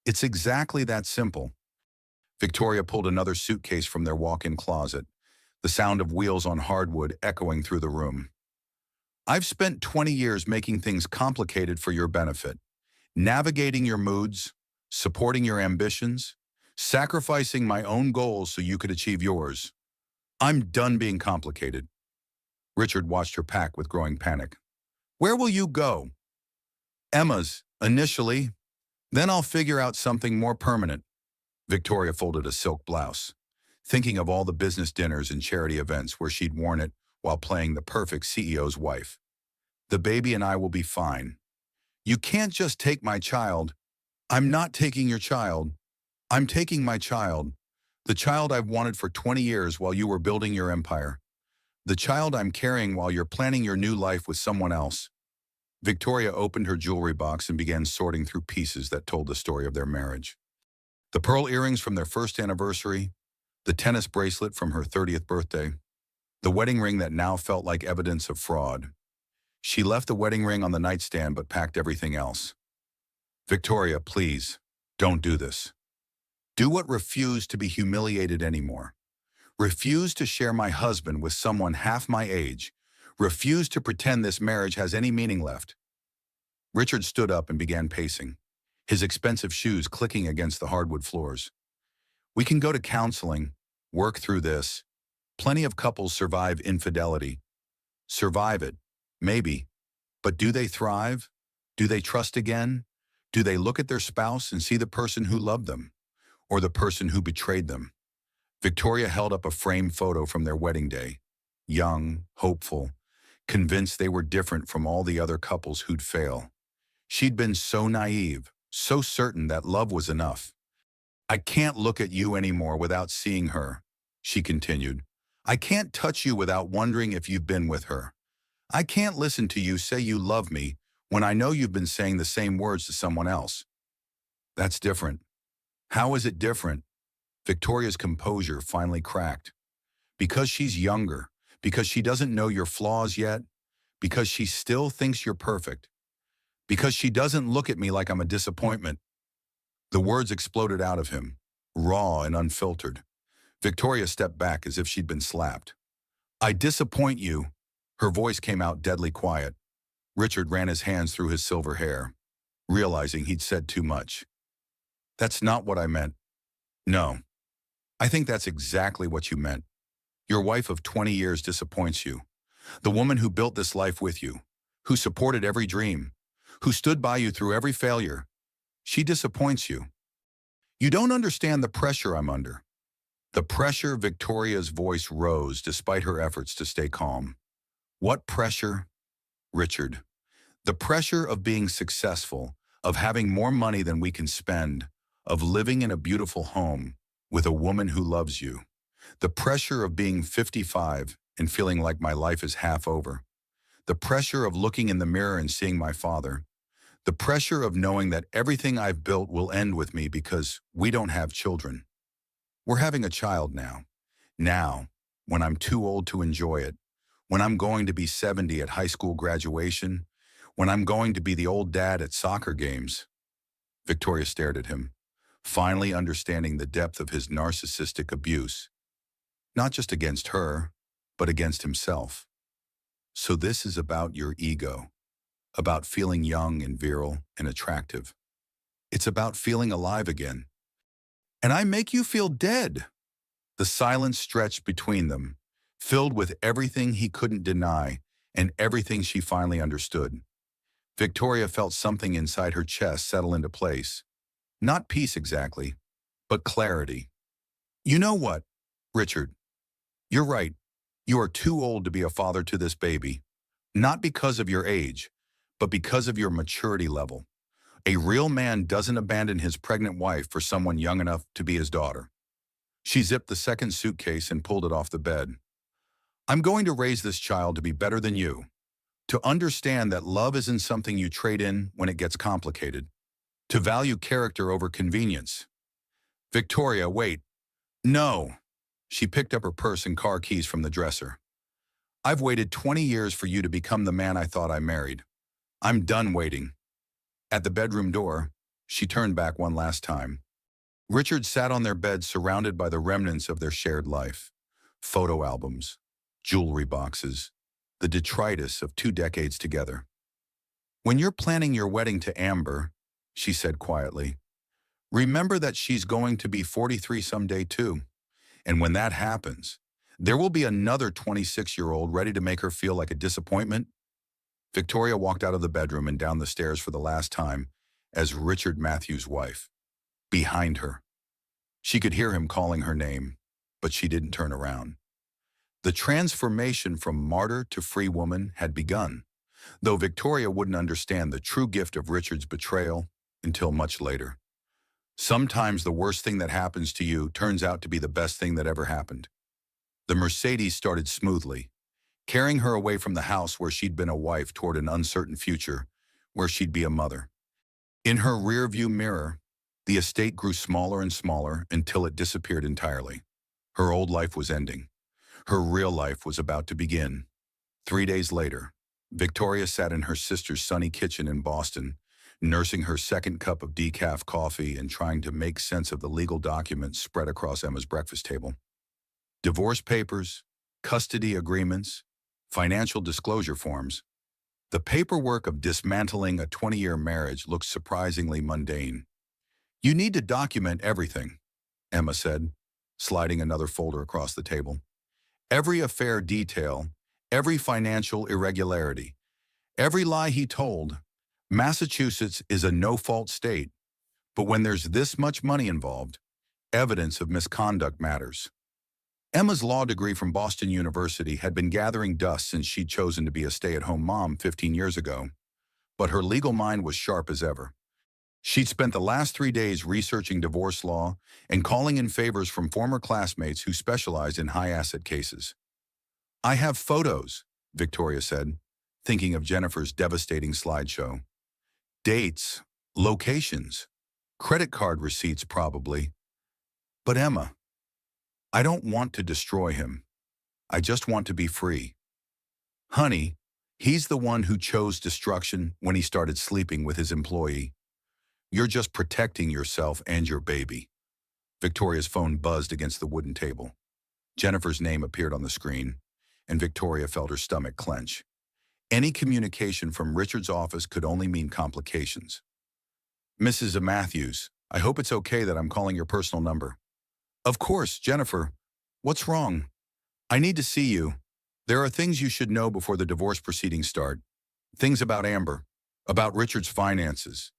It's exactly that simple." Victoria pulled another suitcase from their walk-in closet, the sound of wheels on hardwood echoing through the room. "I've spent 20 years making things complicated for your benefit, navigating your moods, supporting your ambitions, sacrificing my own goals so you could achieve yours. I'm done being complicated." Richard watched her pack with growing panic. "Where will you go?" "Emma's, initially. Then I'll figure out something more permanent." Victoria folded a silk blouse, thinking of all the business dinners and charity events where she'd worn it while playing the perfect CEO's wife. "The baby and I will be fine." "You can't just take my child." "I'm not taking your child. I'm taking my child. The child I've wanted for 20 years while you were building your empire. The child I'm carrying while you're planning your new life with someone else." Victoria opened her jewelry box and began sorting through pieces that told the story of their marriage. The pearl earrings from their first anniversary, the tennis bracelet from her 30th birthday, the wedding ring that now felt like evidence of fraud. She left the wedding ring on the nightstand but packed everything else. "Victoria, please, don't do this. Do what refuse to be humiliated anymore. Refuse to share my husband with someone half my age. Refuse to pretend this marriage has any meaning left." Richard stood up and began pacing, his expensive shoes clicking against the hardwood floors. "We can go to counseling, work through this. Plenty of couples survive infidelity. Survive it, maybe. But do they thrive? Do they trust again? Do they look at their spouse and see the person who loved them, or the person who betrayed them?" Victoria held up a framed photo from their wedding day, young, hopeful, convinced they were different from all the other couples who'd fail. She'd been so naive, so certain that love was enough. "I can't look at you anymore without seeing her," she continued. "I can't touch you without wondering if you've been with her. I can't listen to you say you love me when I know you've been saying the same words to someone else." "That's different." "How is it different?" Victoria's composure finally cracked. Because she's younger, because she doesn't know your flaws yet, because she still thinks you're perfect, because she doesn't look at me like I'm a disappointment. The words exploded out of him, raw and unfiltered. Victoria stepped back as if she'd been slapped. I disappoint you. Her voice came out deadly quiet. Richard ran his hands through his silver hair, realizing he'd said too much. That's not what I meant. No, I think that's exactly what you meant. Your wife of 20 years disappoints you. The woman who built this life with you, who supported every dream, who stood by you through every failure. She disappoints you. You don't understand the pressure I'm under. The pressure. Victoria's voice rose despite her efforts to stay calm. What pressure? Richard. The pressure of being successful, of having more money than we can spend, of living in a beautiful home with a woman who loves you. The pressure of being 55 and feeling like my life is half over. The pressure of looking in the mirror and seeing my father. The pressure of knowing that everything I've built will end with me because we don't have children. We're having a child now. Now, when I'm too old to enjoy it, when I'm going to be 70 at high school graduation, when I'm going to be the old dad at soccer games. Victoria stared at him, finally understanding the depth of his narcissistic abuse. Not just against her, but against himself. So this is about your ego, about feeling young and virile and attractive. It's about feeling alive again. And I make you feel dead. The silence stretched between them, filled with everything he couldn't deny and everything she finally understood. Victoria felt something inside her chest settle into place. Not peace exactly, but clarity. You know what, Richard? You're right. You are too old to be a father to this baby. Not because of your age, but because of your maturity level. A real man doesn't abandon his pregnant wife for someone young enough to be his daughter. She zipped the second suitcase and pulled it off the bed. I'm going to raise this child to be better than you, to understand that love isn't something you trade in when it gets complicated, to value character over convenience. Victoria, wait. No. She picked up her purse and car keys from the dresser. I've waited 20 years for you to become the man I thought I married. I'm done waiting. At the bedroom door, she turned back one last time. Richard sat on their bed surrounded by the remnants of their shared life. Photo albums, jewelry boxes, the detritus of 2 decades together. When you're planning your wedding to Amber, she said quietly, remember that she's going to be 43 someday too. And when that happens, there will be another 26-year-old ready to make her feel like a disappointment. Victoria walked out of the bedroom and down the stairs for the last time as Richard Matthews' wife. Behind her. She could hear him calling her name, but she didn't turn around. The transformation from martyr to free woman had begun, though Victoria wouldn't understand the true gift of Richard's betrayal until much later. Sometimes the worst thing that happens to you turns out to be the best thing that ever happened. The Mercedes started smoothly, carrying her away from the house where she'd been a wife toward an uncertain future, where she'd be a mother. In her rearview mirror, the estate grew smaller and smaller until it disappeared entirely. Her old life was ending. Her real life was about to begin. 3 days later, Victoria sat in her sister's sunny kitchen in Boston, nursing her second cup of decaf coffee and trying to make sense of the legal documents spread across Emma's breakfast table. Divorce papers, custody agreements, financial disclosure forms. The paperwork of dismantling a 20-year marriage looked surprisingly mundane. You need to document everything, Emma said, sliding another folder across the table. Every affair detail, every financial irregularity, every lie he told. Massachusetts is a no-fault state, but when there's this much money involved, evidence of misconduct matters. Emma's law degree from Boston University had been gathering dust since she'd chosen to be a stay-at-home mom 15 years ago, but her legal mind was sharp as ever. She'd spent the last 3 days researching divorce law and calling in favors from former classmates who specialized in high-asset cases. I have photos, Victoria said, thinking of Jennifer's devastating slideshow. Dates, locations, credit card receipts probably. But Emma, I don't want to destroy him. I just want to be free. Honey, he's the one who chose destruction when he started sleeping with his employee. You're just protecting yourself and your baby. Victoria's phone buzzed against the wooden table. Jennifer's name appeared on the screen, and Victoria felt her stomach clench. Any communication from Richard's office could only mean complications. Mrs. Matthews, I hope it's okay that I'm calling your personal number. Of course, Jennifer. What's wrong? I need to see you. There are things you should know before the divorce proceedings start. Things about Amber, about Richard's finances,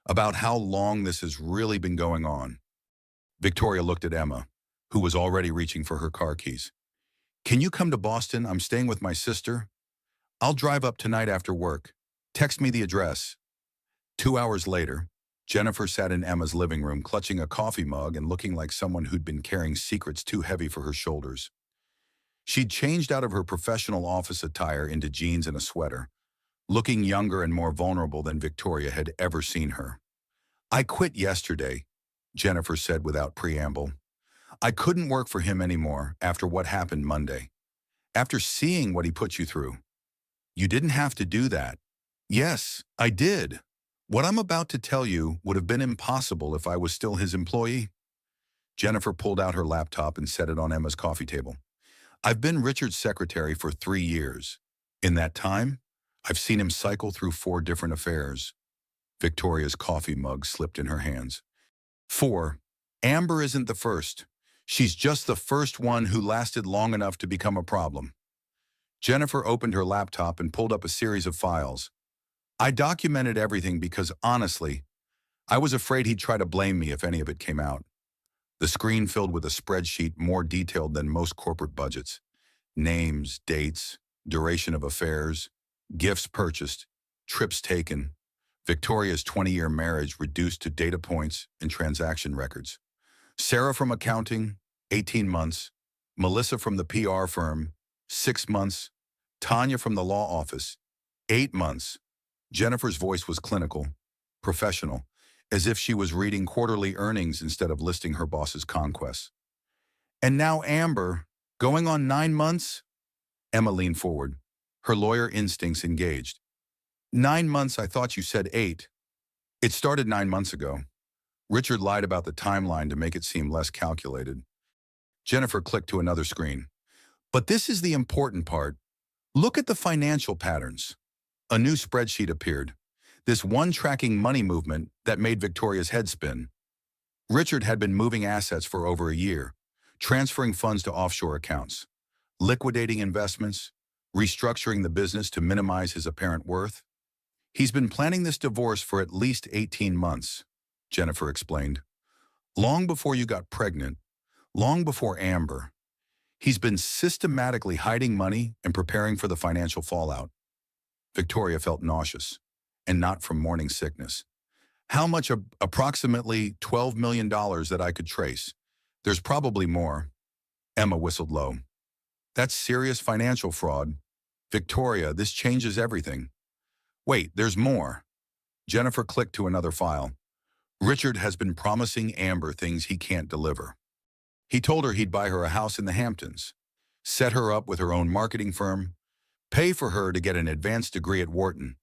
about how long this has really been going on. Victoria looked at Emma, who was already reaching for her car keys. Can you come to Boston? I'm staying with my sister. I'll drive up tonight after work. Text me the address. 2 hours later, Jennifer sat in Emma's living room, clutching a coffee mug and looking like someone who'd been carrying secrets too heavy for her shoulders. She'd changed out of her professional office attire into jeans and a sweater, looking younger and more vulnerable than Victoria had ever seen her. I quit yesterday, Jennifer said without preamble. I couldn't work for him anymore after what happened Monday. After seeing what he put you through. You didn't have to do that. Yes, I did. What I'm about to tell you would have been impossible if I was still his employee. Jennifer pulled out her laptop and set it on Emma's coffee table. I've been Richard's secretary for 3 years. In that time, I've seen him cycle through 4 different affairs. Victoria's coffee mug slipped in her hands. 4. Amber isn't the first. She's just the first one who lasted long enough to become a problem. Jennifer opened her laptop and pulled up a series of files. I documented everything because, honestly, I was afraid he'd try to blame me if any of it came out. The screen filled with a spreadsheet more detailed than most corporate budgets. Names, dates, duration of affairs, gifts purchased, trips taken, Victoria's 20-year marriage reduced to data points and transaction records. Sarah from accounting, 18 months. Melissa from the PR firm, 6 months. Tanya from the law office, 8 months. Jennifer's voice was clinical, professional, as if she was reading quarterly earnings instead of listing her boss's conquests. And now Amber, going on 9 months? Emma leaned forward, her lawyer instincts engaged. 9 months, I thought you said 8. It started 9 months ago. Richard lied about the timeline to make it seem less calculated. Jennifer clicked to another screen. But this is the important part. Look at the financial patterns. A new spreadsheet appeared. This one tracking money movement that made Victoria's head spin. Richard had been moving assets for over a year, transferring funds to offshore accounts, liquidating investments, restructuring the business to minimize his apparent worth. He's been planning this divorce for at least 18 months, Jennifer explained. Long before you got pregnant, long before Amber, he's been systematically hiding money and preparing for the financial fallout. Victoria felt nauseous, and not from morning sickness. How much? Approximately $12 million that I could trace. There's probably more. Emma whistled low. That's serious financial fraud. Victoria, this changes everything. Wait, there's more. Jennifer clicked to another file. Richard has been promising Amber things he can't deliver. He told her he'd buy her a house in the Hamptons, set her up with her own marketing firm, pay for her to get an advanced degree at Wharton.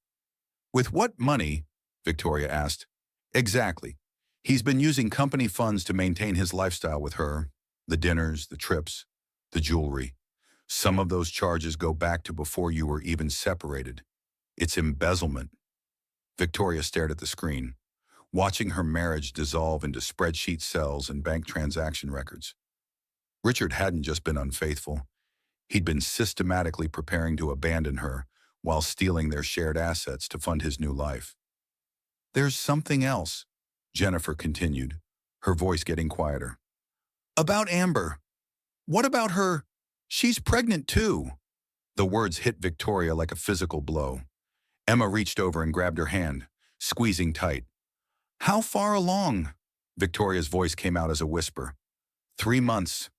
With what money? Victoria asked. Exactly. He's been using company funds to maintain his lifestyle with her, the dinners, the trips, the jewelry. Some of those charges go back to before you were even separated. It's embezzlement. Victoria stared at the screen, watching her marriage dissolve into spreadsheet cells and bank transaction records. Richard hadn't just been unfaithful. He'd been systematically preparing to abandon her while stealing their shared assets to fund his new life. There's something else, Jennifer continued, her voice getting quieter. About Amber. What about her? She's pregnant too. The words hit Victoria like a physical blow. Emma reached over and grabbed her hand, squeezing tight. How far along? Victoria's voice came out as a whisper. 3 months.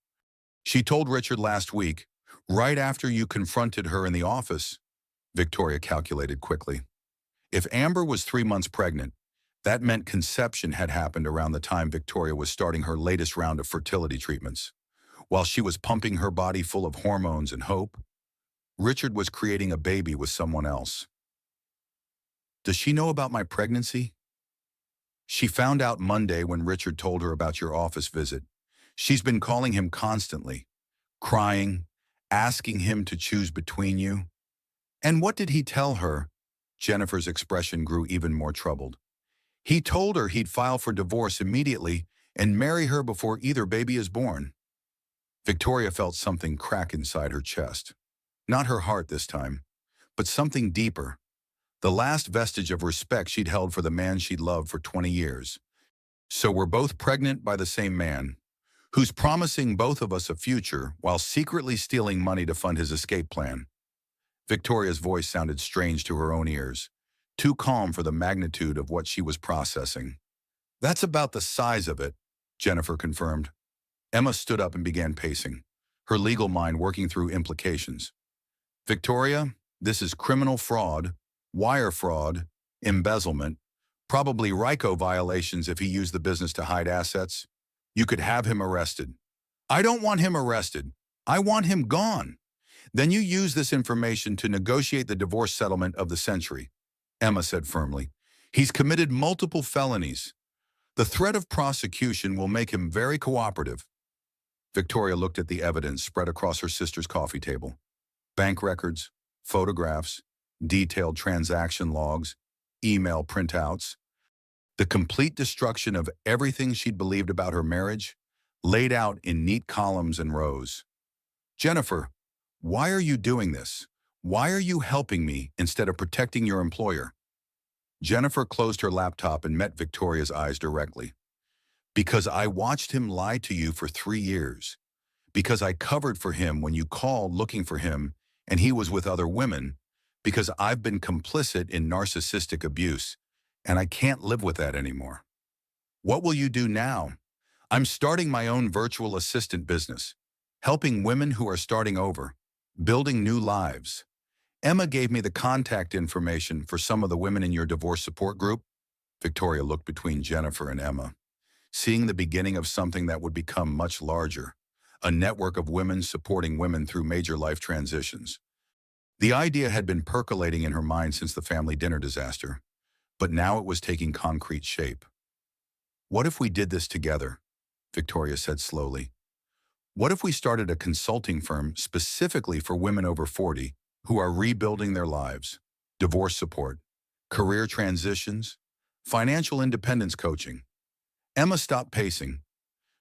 She told Richard last week, right after you confronted her in the office. Victoria calculated quickly. If Amber was 3 months pregnant, That meant conception had happened around the time Victoria was starting her latest round of fertility treatments. While she was pumping her body full of hormones and hope, Richard was creating a baby with someone else. Does she know about my pregnancy? She found out Monday when Richard told her about your office visit. She's been calling him constantly, crying, asking him to choose between you. And what did he tell her? Jennifer's expression grew even more troubled. He told her he'd file for divorce immediately and marry her before either baby is born. Victoria felt something crack inside her chest. Not her heart this time, but something deeper. The last vestige of respect she'd held for the man she'd loved for 20 years. So we're both pregnant by the same man, who's promising both of us a future while secretly stealing money to fund his escape plan. Victoria's voice sounded strange to her own ears, too calm for the magnitude of what she was processing. That's about the size of it, Jennifer confirmed. Emma stood up and began pacing, her legal mind working through implications. Victoria, this is criminal fraud, wire fraud, embezzlement, probably RICO violations if he used the business to hide assets. You could have him arrested. I don't want him arrested. I want him gone. Then you use this information to negotiate the divorce settlement of the century, Emma said firmly. He's committed multiple felonies. The threat of prosecution will make him very cooperative. Victoria looked at the evidence spread across her sister's coffee table. Bank records, photographs, detailed transaction logs, email printouts. The complete destruction of everything she'd believed about her marriage, laid out in neat columns and rows. Jennifer, why are you doing this? Why are you helping me instead of protecting your employer? Jennifer closed her laptop and met Victoria's eyes directly. Because I watched him lie to you for 3 years. Because I covered for him when you called looking for him and he was with other women. Because I've been complicit in narcissistic abuse and I can't live with that anymore. What will you do now? I'm starting my own virtual assistant business, helping women who are starting over, building new lives. Emma gave me the contact information for some of the women in your divorce support group. Victoria looked between Jennifer and Emma, seeing the beginning of something that would become much larger, a network of women supporting women through major life transitions. The idea had been percolating in her mind since the family dinner disaster, but now it was taking concrete shape. What if we did this together? Victoria said slowly. What if we started a consulting firm specifically for women over 40 who are rebuilding their lives, divorce support, career transitions, financial independence coaching? Emma stopped pacing.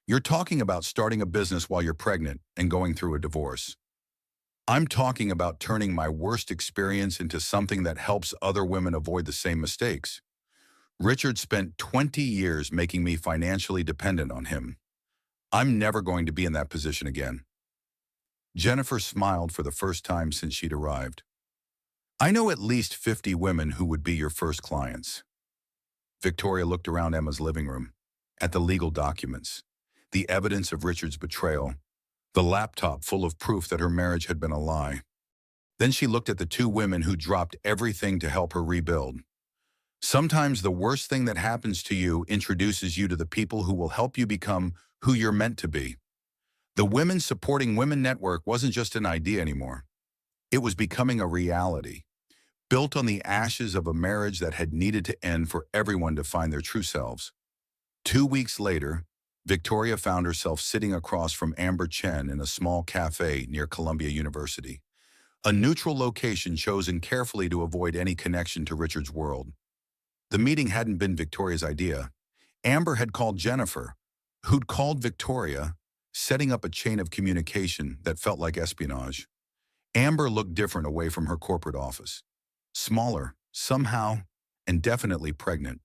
You're talking about starting a business while you're pregnant and going through a divorce. I'm talking about turning my worst experience into something that helps other women avoid the same mistakes. Richard spent 20 years making me financially dependent on him. I'm never going to be in that position again. Jennifer smiled for the first time since she'd arrived. I know at least 50 women who would be your first clients. Victoria looked around Emma's living room, at the legal documents, the evidence of Richard's betrayal, the laptop full of proof that her marriage had been a lie. Then she looked at the 2 women who dropped everything to help her rebuild. Sometimes the worst thing that happens to you introduces you to the people who will help you become who you're meant to be. The Women Supporting Women Network wasn't just an idea anymore. It was becoming a reality, built on the ashes of a marriage that had needed to end for everyone to find their true selves. 2 weeks later, Victoria found herself sitting across from Amber Chen in a small cafe near Columbia University, a neutral location chosen carefully to avoid any connection to Richard's world. The meeting hadn't been Victoria's idea. Amber had called Jennifer, who'd called Victoria, setting up a chain of communication that felt like espionage. Amber looked different away from her corporate office. Smaller, somehow, and definitely pregnant.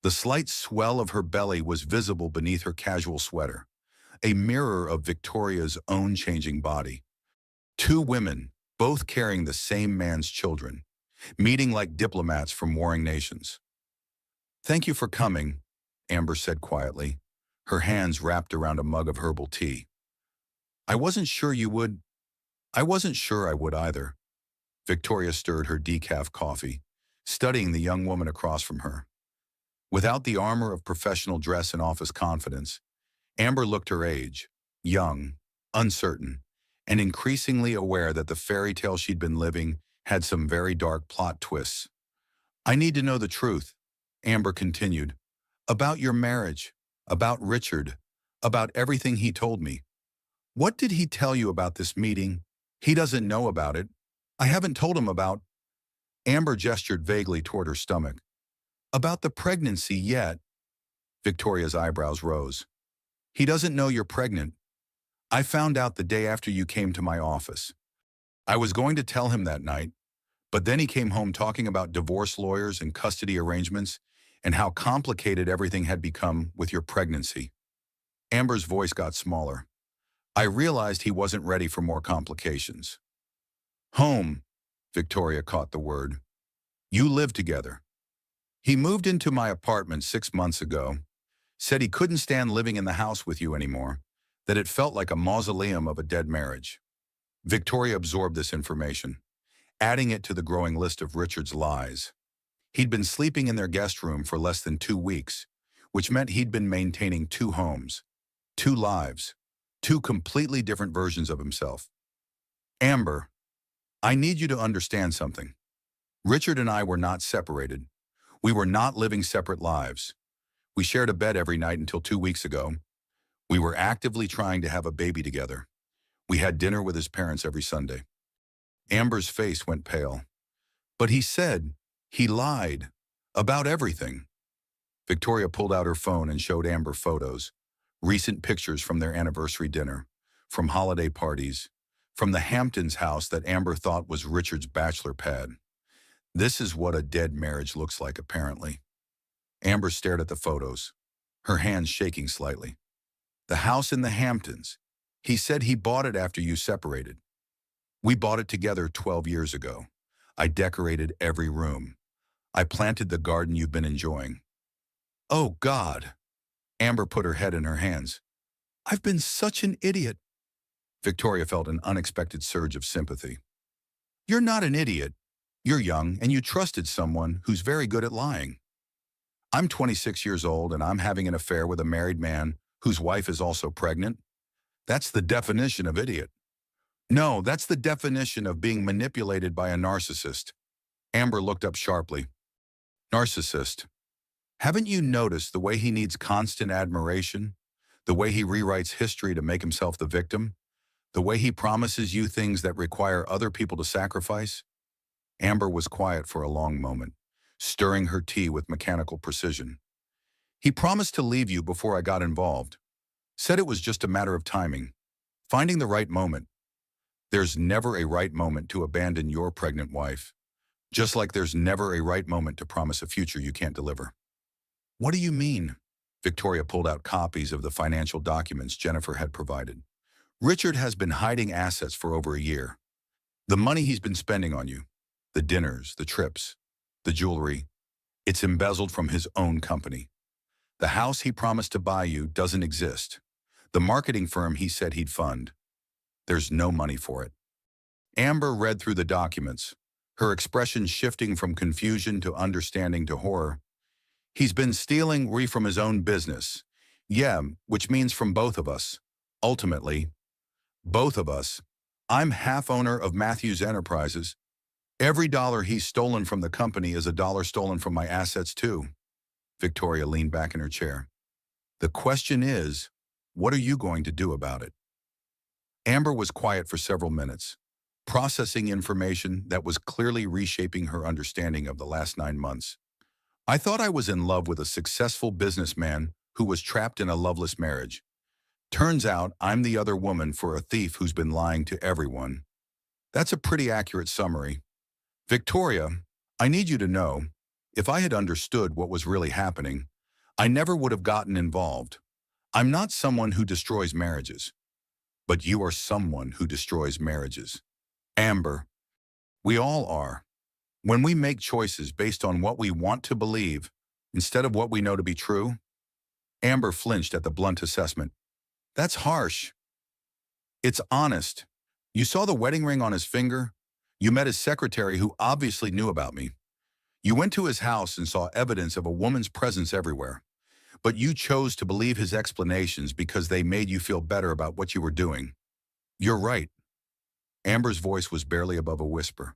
The slight swell of her belly was visible beneath her casual sweater, a mirror of Victoria's own changing body. 2 women, both carrying the same man's children, meeting like diplomats from warring nations. Thank you for coming, Amber said quietly, her hands wrapped around a mug of herbal tea. I wasn't sure I would either. Victoria stirred her decaf coffee, studying the young woman across from her. Without the armor of professional dress and office confidence, Amber looked her age, young, uncertain, and increasingly aware that the fairy tale she'd been living had some very dark plot twists. I need to know the truth, Amber continued, about your marriage, about Richard, about everything he told me. What did he tell you about this meeting? He doesn't know about it. I haven't told him about. Amber gestured vaguely toward her stomach. About the pregnancy yet. Victoria's eyebrows rose. He doesn't know you're pregnant. I found out the day after you came to my office. I was going to tell him that night, but then he came home talking about divorce lawyers and custody arrangements and how complicated everything had become with your pregnancy. Amber's voice got smaller. I realized he wasn't ready for more complications. Home, Victoria caught the word. You live together. He moved into my apartment 6 months ago, said he couldn't stand living in the house with you anymore, that it felt like a mausoleum of a dead marriage. Victoria absorbed this information, adding it to the growing list of Richard's lies. He'd been sleeping in their guest room for less than 2 weeks, which meant he'd been maintaining 2 homes, 2 lives, 2 completely different versions of himself. Amber, I need you to understand something. Richard and I were not separated. We were not living separate lives. We shared a bed every night until 2 weeks ago. We were actively trying to have a baby together. We had dinner with his parents every Sunday. Amber's face went pale. But he said, he lied, about everything. Victoria pulled out her phone and showed Amber photos, recent pictures from their anniversary dinner, from holiday parties, from the Hamptons house that Amber thought was Richard's bachelor pad. This is what a dead marriage looks like, apparently. Amber stared at the photos, her hands shaking slightly. The house in the Hamptons. He said he bought it after you separated. We bought it together 12 years ago. I decorated every room. I planted the garden you've been enjoying. Oh, God. Amber put her head in her hands. I've been such an idiot. Victoria felt an unexpected surge of sympathy. You're not an idiot. You're young and you trusted someone who's very good at lying. I'm 26 years old and I'm having an affair with a married man whose wife is also pregnant. That's the definition of idiot. No, that's the definition of being manipulated by a narcissist. Amber looked up sharply. Narcissist. Haven't you noticed the way he needs constant admiration? The way he rewrites history to make himself the victim? The way he promises you things that require other people to sacrifice? Amber was quiet for a long moment, stirring her tea with mechanical precision. He promised to leave you before I got involved. Said it was just a matter of timing, finding the right moment. There's never a right moment to abandon your pregnant wife, just like there's never a right moment to promise a future you can't deliver. What do you mean? Victoria pulled out copies of the financial documents Jennifer had provided. Richard has been hiding assets for over a year. The money he's been spending on you, the dinners, the trips, the jewelry, it's embezzled from his own company. The house he promised to buy you doesn't exist. The marketing firm he said he'd fund. There's no money for it. Amber read through the documents, her expression shifting from confusion to understanding to horror. He's been stealing from his own business. Yeah, which means from both of us. Ultimately, both of us. I'm half owner of Matthews Enterprises. Every dollar he's stolen from the company is a dollar stolen from my assets too. Victoria leaned back in her chair. The question is, what are you going to do about it? Amber was quiet for several minutes, processing information that was clearly reshaping her understanding of the last 9 months. I thought I was in love with a successful businessman who was trapped in a loveless marriage. Turns out I'm the other woman for a thief who's been lying to everyone. That's a pretty accurate summary. Victoria, I need you to know, if I had understood what was really happening, I never would have gotten involved. I'm not someone who destroys marriages, but you are someone who destroys marriages. Amber, we all are. When we make choices based on what we want to believe instead of what we know to be true. Amber flinched at the blunt assessment. That's harsh. It's honest. You saw the wedding ring on his finger. You met his secretary who obviously knew about me. You went to his house and saw evidence of a woman's presence everywhere, but you chose to believe his explanations because they made you feel better about what you were doing. You're right. Amber's voice was barely above a whisper.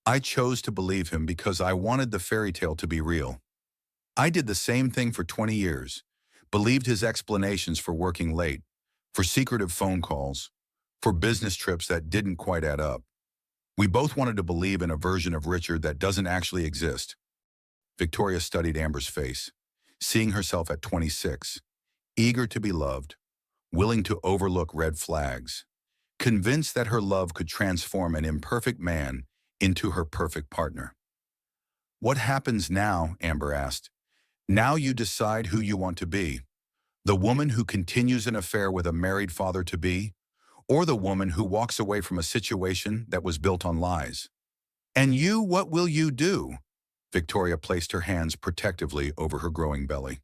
I chose to believe him because I wanted the fairy tale to be real. I did the same thing for 20 years, believed his explanations for working late, for secretive phone calls, for business trips that didn't quite add up. We both wanted to believe in a version of Richard that doesn't actually exist. Victoria studied Amber's face, seeing herself at 26, eager to be loved, willing to overlook red flags, convinced that her love could transform an imperfect man into her perfect partner. What happens now, Amber asked. Now you decide who you want to be. The woman who continues an affair with a married father-to-be, or the woman who walks away from a situation that was built on lies. And you, what will you do? Victoria placed her hands protectively over her growing belly.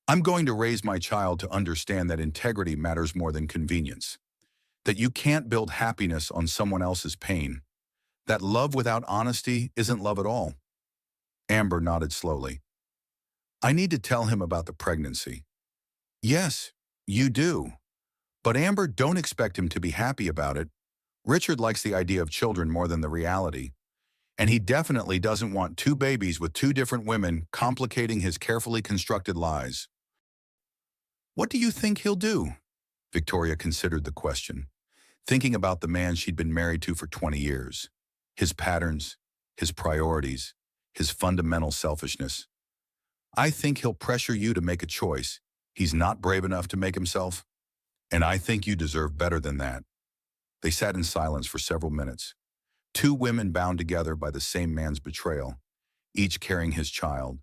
I'm going to raise my child to understand that integrity matters more than convenience, that you can't build happiness on someone else's pain, that love without honesty isn't love at all. Amber nodded slowly. I need to tell him about the pregnancy. Yes, you do. But Amber, don't expect him to be happy about it. Richard likes the idea of children more than the reality. And he definitely doesn't want two babies with two different women complicating his carefully constructed lies. What do you think he'll do? Victoria considered the question, thinking about the man she'd been married to for 20 years. His patterns, his priorities, his fundamental selfishness. I think he'll pressure you to make a choice he's not brave enough to make himself. And I think you deserve better than that. They sat in silence for several minutes. Two women bound together by the same man's betrayal, each carrying his child,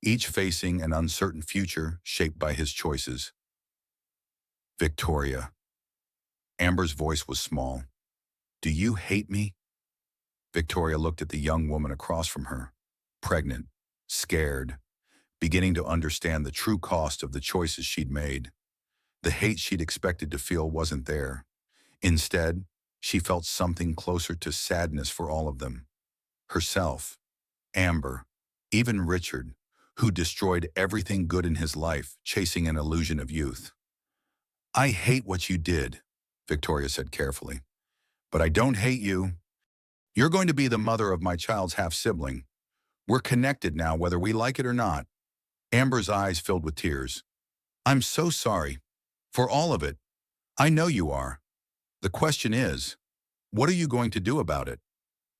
each facing an uncertain future shaped by his choices. Victoria. Amber's voice was small. Do you hate me? Victoria looked at the young woman across from her, pregnant, scared, beginning to understand the true cost of the choices she'd made. The hate she'd expected to feel wasn't there. Instead, she felt something closer to sadness for all of them. Herself, Amber, even Richard, who destroyed everything good in his life, chasing an illusion of youth. I hate what you did, Victoria said carefully. But I don't hate you. You're going to be the mother of my child's half-sibling. We're connected now, whether we like it or not. Amber's eyes filled with tears. I'm so sorry. For all of it. I know you are. The question is, what are you going to do about it?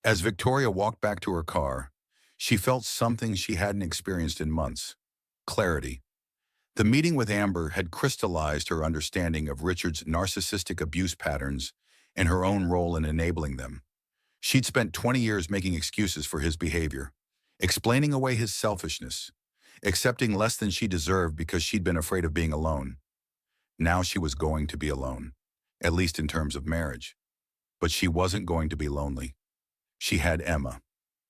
As Victoria walked back to her car, she felt something she hadn't experienced in months. Clarity. The meeting with Amber had crystallized her understanding of Richard's narcissistic abuse patterns and her own role in enabling them. She'd spent 20 years making excuses for his behavior, explaining away his selfishness, accepting less than she deserved because she'd been afraid of being alone. Now she was going to be alone, at least in terms of marriage. But she wasn't going to be lonely. She had Emma,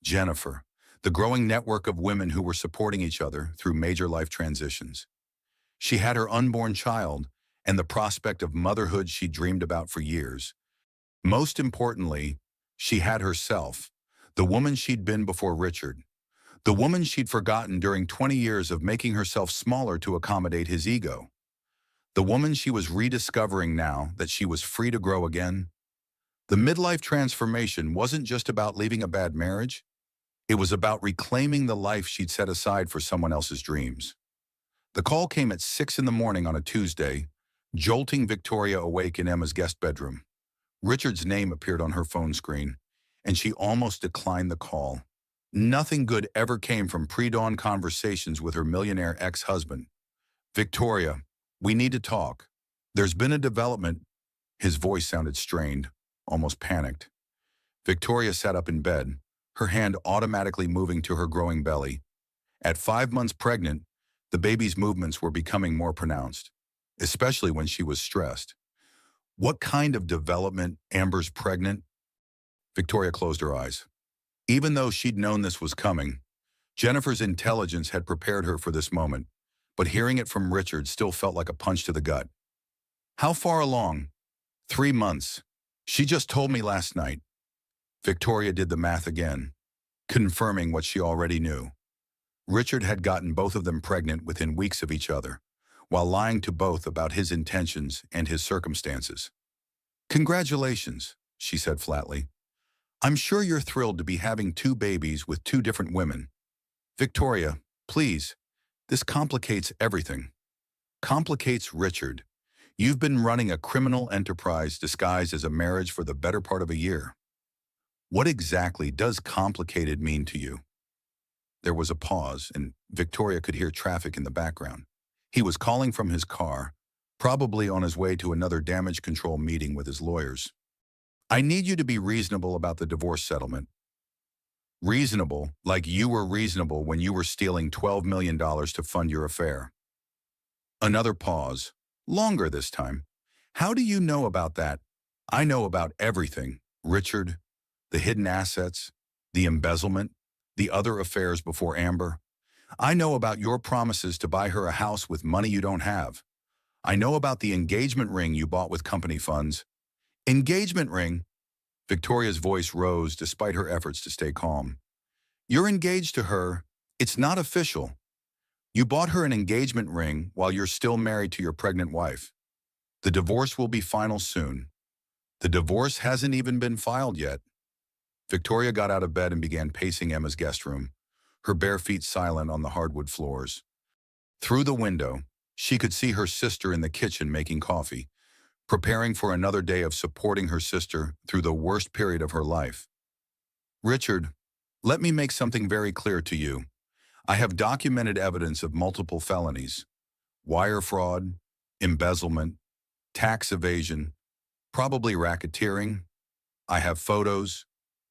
Jennifer, the growing network of women who were supporting each other through major life transitions. She had her unborn child and the prospect of motherhood she dreamed about for years. Most importantly, she had herself, the woman she'd been before Richard, the woman she'd forgotten during 20 years of making herself smaller to accommodate his ego. The woman she was rediscovering now that she was free to grow again. The midlife transformation wasn't just about leaving a bad marriage. It was about reclaiming the life she'd set aside for someone else's dreams. The call came at 6 in the morning on a Tuesday, jolting Victoria awake in Emma's guest bedroom. Richard's name appeared on her phone screen, and she almost declined the call. Nothing good ever came from pre-dawn conversations with her millionaire ex-husband. Victoria, we need to talk. There's been a development. His voice sounded strained, almost panicked. Victoria sat up in bed, her hand automatically moving to her growing belly. At 5 months pregnant, the baby's movements were becoming more pronounced, especially when she was stressed. What kind of development? Amber's pregnant? Victoria closed her eyes. Even though she'd known this was coming, Jennifer's intelligence had prepared her for this moment, but hearing it from Richard still felt like a punch to the gut. How far along? 3 months. She just told me last night. Victoria did the math again. confirming what she already knew. Richard had gotten both of them pregnant within weeks of each other, while lying to both about his intentions and his circumstances. "Congratulations," she said flatly. "I'm sure you're thrilled to be having two babies with two different women. Victoria, please, this complicates everything. Complicates Richard. You've been running a criminal enterprise disguised as a marriage for the better part of a year. What exactly does complicated mean to you?" There was a pause, and Victoria could hear traffic in the background. He was calling from his car, probably on his way to another damage control meeting with his lawyers. "I need you to be reasonable about the divorce settlement. Reasonable, like you were reasonable when you were stealing $12 million to fund your affair." Another pause, longer this time. "How do you know about that?" "I know about everything, Richard. The hidden assets, the embezzlement, the other affairs before Amber. I know about your promises to buy her a house with money you don't have. I know about the engagement ring you bought with company funds." "Engagement ring?" Victoria's voice rose despite her efforts to stay calm. "You're engaged to her. It's not official. You bought her an engagement ring while you're still married to your pregnant wife. The divorce will be final soon. The divorce hasn't even been filed yet." Victoria got out of bed and began pacing Emma's guest room, her bare feet silent on the hardwood floors. Through the window, she could see her sister in the kitchen making coffee, preparing for another day of supporting her sister through the worst period of her life. "Richard, let me make something very clear to you. I have documented evidence of multiple felonies: wire fraud, embezzlement, tax evasion, probably racketeering. I have photos,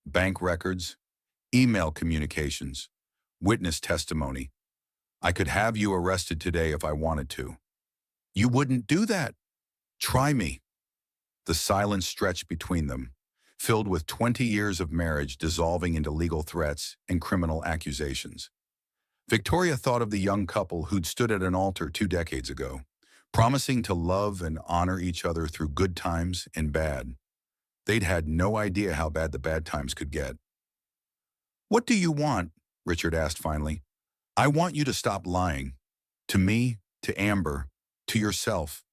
bank records, email communications, witness testimony. I could have you arrested today if I wanted to." "You wouldn't do that." "Try me." The silence stretched between them, filled with 20 years of marriage dissolving into legal threats and criminal accusations. Victoria thought of the young couple who'd stood at an altar 2 decades ago, promising to love and honor each other through good times and bad. They'd had no idea how bad the bad times could get. "What do you want?" Richard asked finally. "I want you to stop lying. To me, to Amber, to yourself.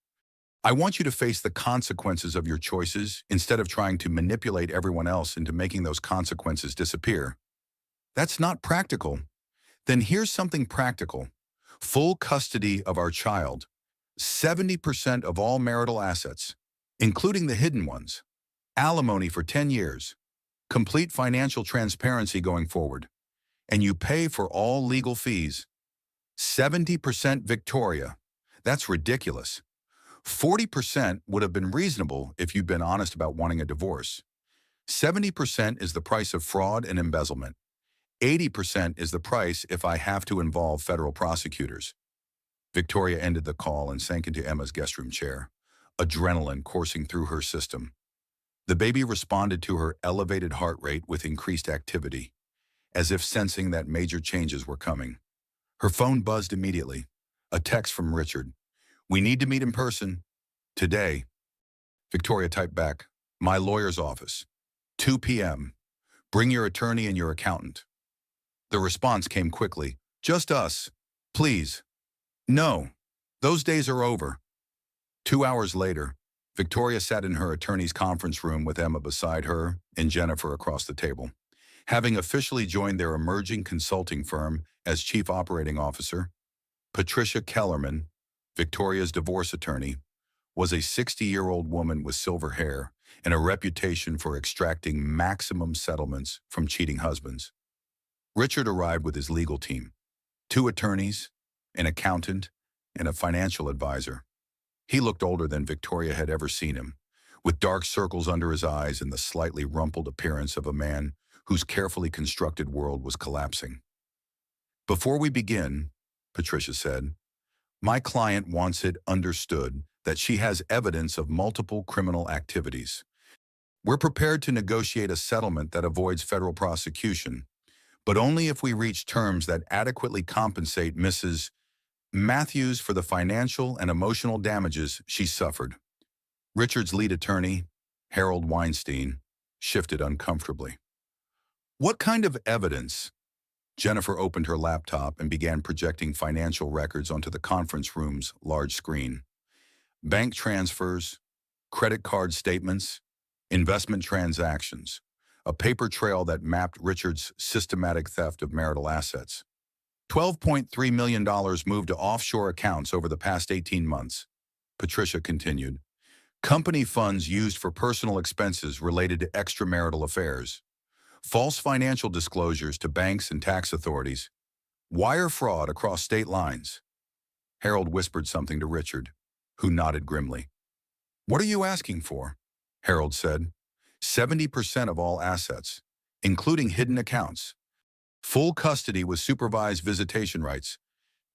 I want you to face the consequences of your choices instead of trying to manipulate everyone else into making those consequences disappear." "That's not practical." "Then here's something practical. Full custody of our child. 70% of all marital assets, including the hidden ones. Alimony for 10 years. Complete financial transparency going forward. And you pay for all legal fees. 70% Victoria. That's ridiculous. 40% would have been reasonable if you'd been honest about wanting a divorce. 70% is the price of fraud and embezzlement. 80% is the price if I have to involve federal prosecutors." Victoria ended the call and sank into Emma's guest room chair, adrenaline coursing through her system. The baby responded to her elevated heart rate with increased activity, as if sensing that major changes were coming. Her phone buzzed immediately. A text from Richard. "We need to meet in person. Today." Victoria typed back, "My lawyer's office. 2 p.m. Bring your attorney and your accountant." The response came quickly. "Just us. Please." "No. Those days are over." 2 hours later, Victoria sat in her attorney's conference room with Emma beside her and Jennifer across the table. Having officially joined their emerging consulting firm as chief operating officer, Patricia Kellerman, Victoria's divorce attorney, was a 60-year-old woman with silver hair and a reputation for extracting maximum settlements from cheating husbands. Richard arrived with his legal team: 2 attorneys, an accountant, and a financial advisor. He looked older than Victoria had ever seen him, with dark circles under his eyes and the slightly rumpled appearance of a man whose carefully constructed world was collapsing. "Before we begin," Patricia said, "my client wants it understood that she has evidence of multiple criminal activities. We're prepared to negotiate a settlement that avoids federal prosecution, but only if we reach terms that adequately compensate Mrs. Matthews for the financial and emotional damages she suffered." Richard's lead attorney, Harold Weinstein, shifted uncomfortably. What kind of evidence? Jennifer opened her laptop and began projecting financial records onto the conference room's large screen. Bank transfers, credit card statements, investment transactions, a paper trail that mapped Richard's systematic theft of marital assets. $12.3 million moved to offshore accounts over the past 18 months, Patricia continued. Company funds used for personal expenses related to extramarital affairs, false financial disclosures to banks and tax authorities, wire fraud across state lines. Harold whispered something to Richard, who nodded grimly. What are you asking for? Harold said. 70% of all assets, including hidden accounts. Full custody with supervised visitation rights.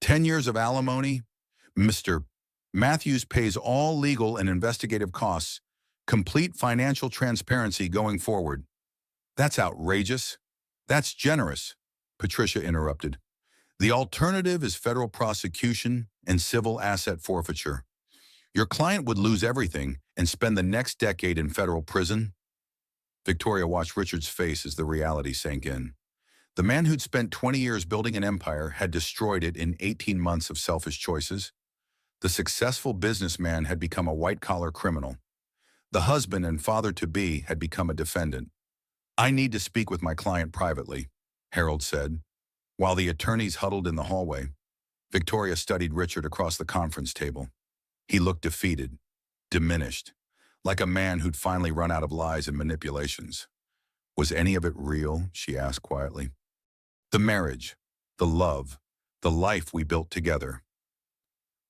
10 years of alimony. Mr. Matthews pays all legal and investigative costs. Complete financial transparency going forward. That's outrageous. That's generous, Patricia interrupted. The alternative is federal prosecution and civil asset forfeiture. Your client would lose everything and spend the next decade in federal prison. Victoria watched Richard's face as the reality sank in. The man who'd spent 20 years building an empire had destroyed it in 18 months of selfish choices. The successful businessman had become a white-collar criminal. The husband and father-to-be had become a defendant. I need to speak with my client privately, Harold said. While the attorneys huddled in the hallway, Victoria studied Richard across the conference table. He looked defeated, diminished, like a man who'd finally run out of lies and manipulations. Was any of it real? She asked quietly. The marriage, the love, the life we built together.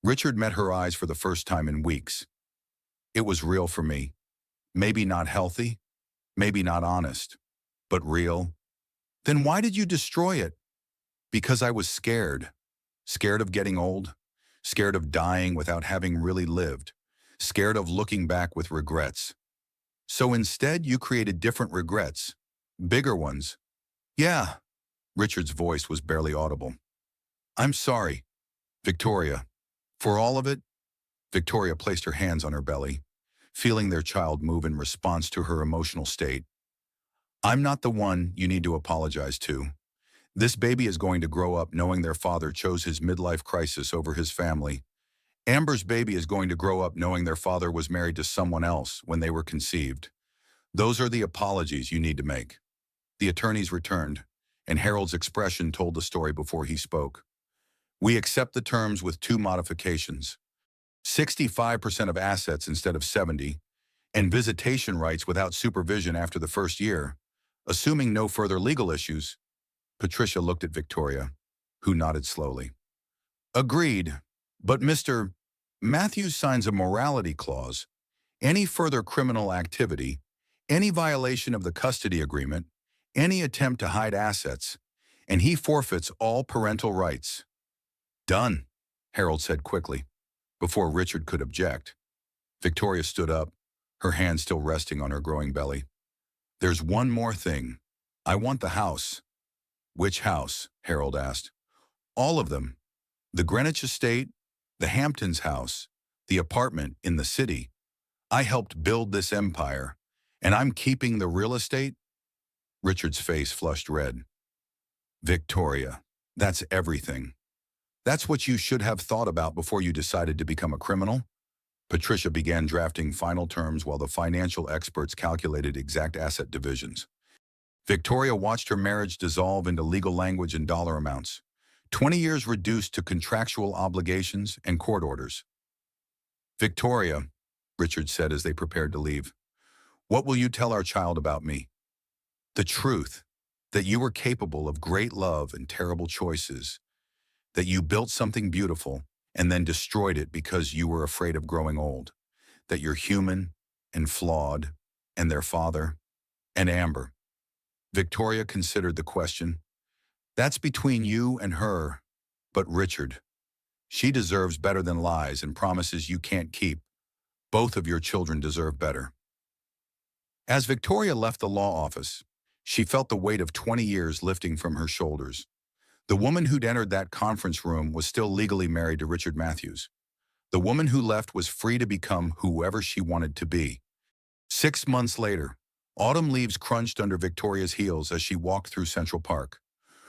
Richard met her eyes for the first time in weeks. It was real for me. Maybe not healthy, maybe not honest, but real. Then why did you destroy it? Because I was scared. Scared of getting old. Scared of dying without having really lived. Scared of looking back with regrets. So instead, you created different regrets. Bigger ones. Yeah. Richard's voice was barely audible. I'm sorry, Victoria. For all of it? Victoria placed her hands on her belly, feeling their child move in response to her emotional state. I'm not the one you need to apologize to. This baby is going to grow up knowing their father chose his midlife crisis over his family. Amber's baby is going to grow up knowing their father was married to someone else when they were conceived. Those are the apologies you need to make. The attorneys returned, and Harold's expression told the story before he spoke. We accept the terms with two modifications. 65% of assets instead of 70, and visitation rights without supervision after the first year, assuming no further legal issues. Patricia looked at Victoria, who nodded slowly. Agreed, but Mr. Matthews signs a morality clause. Any further criminal activity, any violation of the custody agreement, any attempt to hide assets, and he forfeits all parental rights. Done, Harold said quickly, before Richard could object. Victoria stood up, her hand still resting on her growing belly. There's one more thing. I want the house. Which house? Harold asked. All of them. The Greenwich estate, the Hamptons house, the apartment in the city. I helped build this empire, and I'm keeping the real estate? Richard's face flushed red. Victoria, that's everything. That's what you should have thought about before you decided to become a criminal. Patricia began drafting final terms while the financial experts calculated exact asset divisions. Victoria watched her marriage dissolve into legal language and dollar amounts. 20 years reduced to contractual obligations and court orders. Victoria, Richard said as they prepared to leave, what will you tell our child about me? The truth, that you were capable of great love and terrible choices, that you built something beautiful and then destroyed it because you were afraid of growing old, that you're human and flawed, and their father, and Amber. Victoria considered the question. That's between you and her, but Richard. She deserves better than lies and promises you can't keep. Both of your children deserve better. As Victoria left the law office, she felt the weight of 20 years lifting from her shoulders. The woman who'd entered that conference room was still legally married to Richard Matthews. The woman who left was free to become whoever she wanted to be. 6 months later, Autumn leaves crunched under Victoria's heels as she walked through Central Park.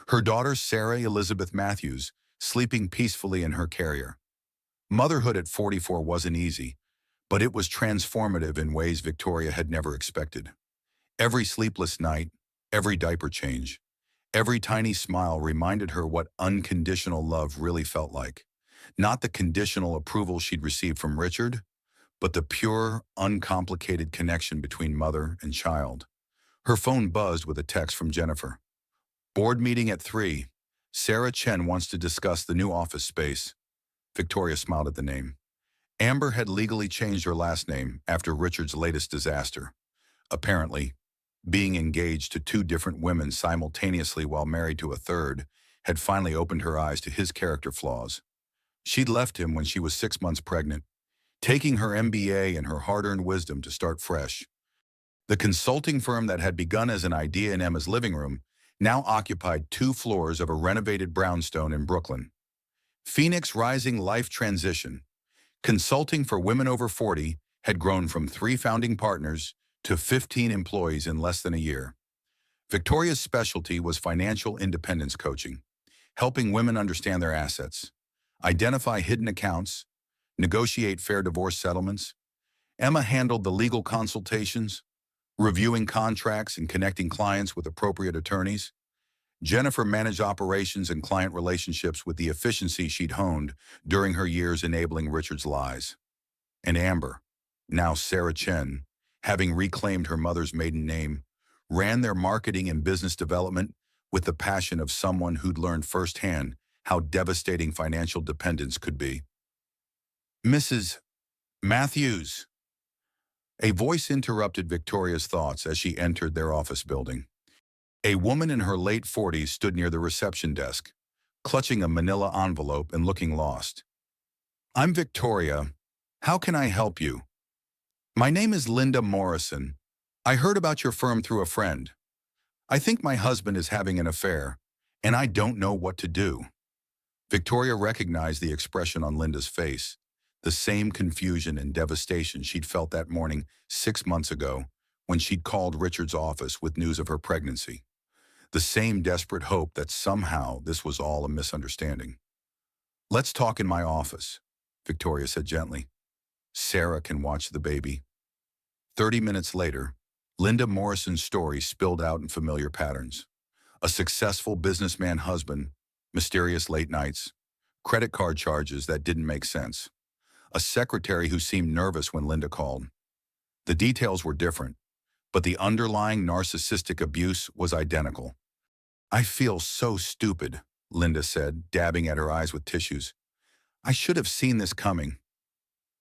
Her daughter, Sarah Elizabeth Matthews, sleeping peacefully in her carrier. Motherhood at 44 wasn't easy, but it was transformative in ways Victoria had never expected. Every sleepless night, every diaper change, every tiny smile reminded her what unconditional love really felt like. Not the conditional approval she'd received from Richard, but the pure, uncomplicated connection between mother and child. Her phone buzzed with a text from Jennifer. Board meeting at 3. Sarah Chen wants to discuss the new office space. Victoria smiled at the name. Amber had legally changed her last name after Richard's latest disaster. Apparently, being engaged to 2 different women simultaneously while married to a third had finally opened her eyes to his character flaws. She'd left him when she was 6 months pregnant, taking her MBA and her hard-earned wisdom to start fresh. The consulting firm that had begun as an idea in Emma's living room now occupied 2 floors of a renovated brownstone in Brooklyn. Phoenix Rising Life Transition, consulting for women over 40, had grown from 3 founding partners to 15 employees in less than a year. Victoria's specialty was financial independence coaching, helping women understand their assets, identify hidden accounts, negotiate fair divorce settlements. Emma handled the legal consultations, reviewing contracts and connecting clients with appropriate attorneys. Jennifer managed operations and client relationships with the efficiency she'd honed during her years enabling Richard's lies. And Amber, now Sarah Chen, having reclaimed her mother's maiden name, ran their marketing and business development with the passion of someone who'd learned firsthand how devastating financial dependence could be. Mrs. Matthews. A voice interrupted Victoria's thoughts as she entered their office building. A woman in her late 40s stood near the reception desk, clutching a manila envelope and looking lost. I'm Victoria. How can I help you? My name is Linda Morrison. I heard about your firm through a friend. I think my husband is having an affair, and I don't know what to do. Victoria recognized the expression on Linda's face, the same confusion and devastation she'd felt that morning 6 months ago when she'd called Richard's office with news of her pregnancy. The same desperate hope that somehow this was all a misunderstanding. Let's talk in my office, Victoria said gently. Sarah can watch the baby. 30 minutes later, Linda Morrison's story spilled out in familiar patterns. A successful businessman husband, mysterious late nights, credit card charges that didn't make sense, a secretary who seemed nervous when Linda called. The details were different, but the underlying narcissistic abuse was identical. I feel so stupid, Linda said, dabbing at her eyes with tissues. I should have seen this coming.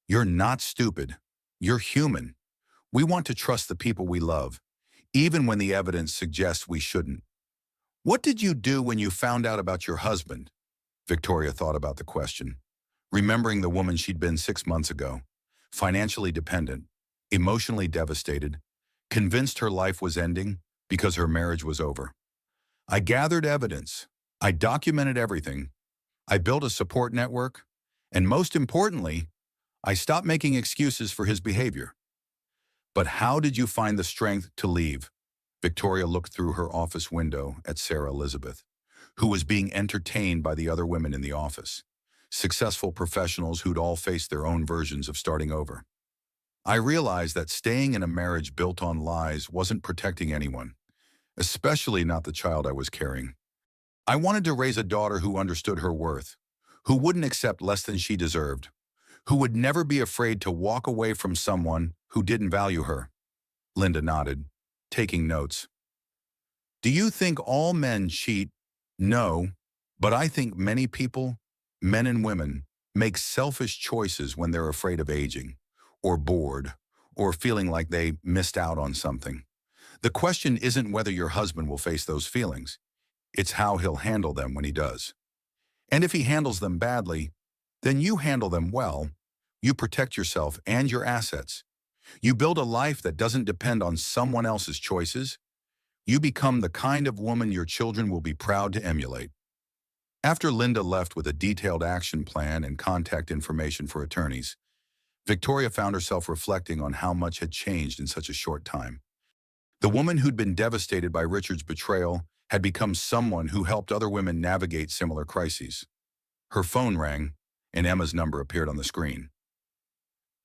You're not stupid. You're human. We want to trust the people we love, even when the evidence suggests we shouldn't. What did you do when you found out about your husband? Victoria thought about the question, remembering the woman she'd been 6 months ago, financially dependent, emotionally devastated, convinced her life was ending because her marriage was over. I gathered evidence. I documented everything. I built a support network. And most importantly, I stopped making excuses for his behavior. But how did you find the strength to leave? Victoria looked through her office window at Sarah Elizabeth, who was being entertained by the other women in the office, successful professionals who'd all faced their own versions of starting over. I realized that staying in a marriage built on lies wasn't protecting anyone, especially not the child I was carrying. I wanted to raise a daughter who understood her worth, who wouldn't accept less than she deserved, who would never be afraid to walk away from someone who didn't value her. Linda nodded, taking notes. Do you think all men cheat? No, but I think many people, men and women, make selfish choices when they're afraid of aging, or bored, or feeling like they missed out on something. The question isn't whether your husband will face those feelings. It's how he'll handle them when he does. And if he handles them badly, then you handle them well. You protect yourself and your assets. You build a life that doesn't depend on someone else's choices. You become the kind of woman your children will be proud to emulate. After Linda left with a detailed action plan and contact information for attorneys, Victoria found herself reflecting on how much had changed in such a short time. The woman who'd been devastated by Richard's betrayal had become someone who helped other women navigate similar crises. Her phone rang, and Emma's number appeared on the screen.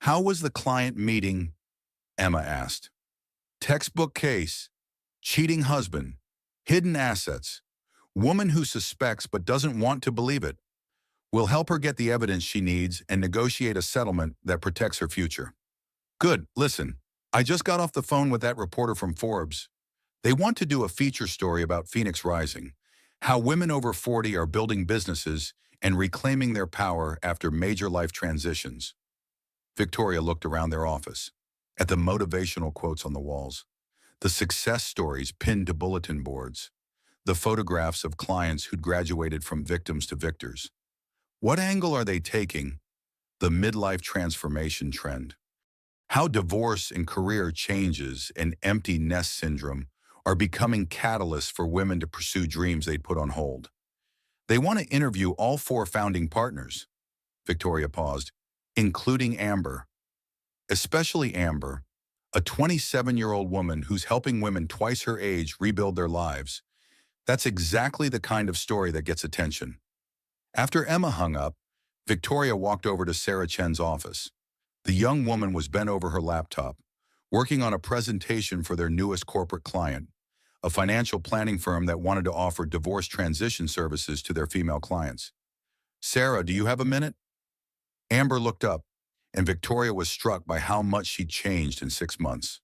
"How was the client meeting?" Emma asked. "Textbook case. Cheating husband. Hidden assets. Woman who suspects but doesn't want to believe it. We'll help her get the evidence she needs and negotiate a settlement that protects her future." "Good. Listen, I just got off the phone with that reporter from Forbes. They want to do a feature story about Phoenix Rising, how women over 40 are building businesses and reclaiming their power after major life transitions." Victoria looked around their office, at the motivational quotes on the walls, the success stories pinned to bulletin boards, the photographs of clients who'd graduated from victims to victors. What angle are they taking? The midlife transformation trend. How divorce and career changes and empty nest syndrome are becoming catalysts for women to pursue dreams they'd put on hold. They want to interview all 4 founding partners. Victoria paused, including Amber. Especially Amber, a 27-year-old woman who's helping women twice her age rebuild their lives. That's exactly the kind of story that gets attention. After Emma hung up, Victoria walked over to Sarah Chen's office. The young woman was bent over her laptop, working on a presentation for their newest corporate client, a financial planning firm that wanted to offer divorce transition services to their female clients. "Sarah, do you have a minute?" Amber looked up, and Victoria was struck by how much she'd changed in 6 months.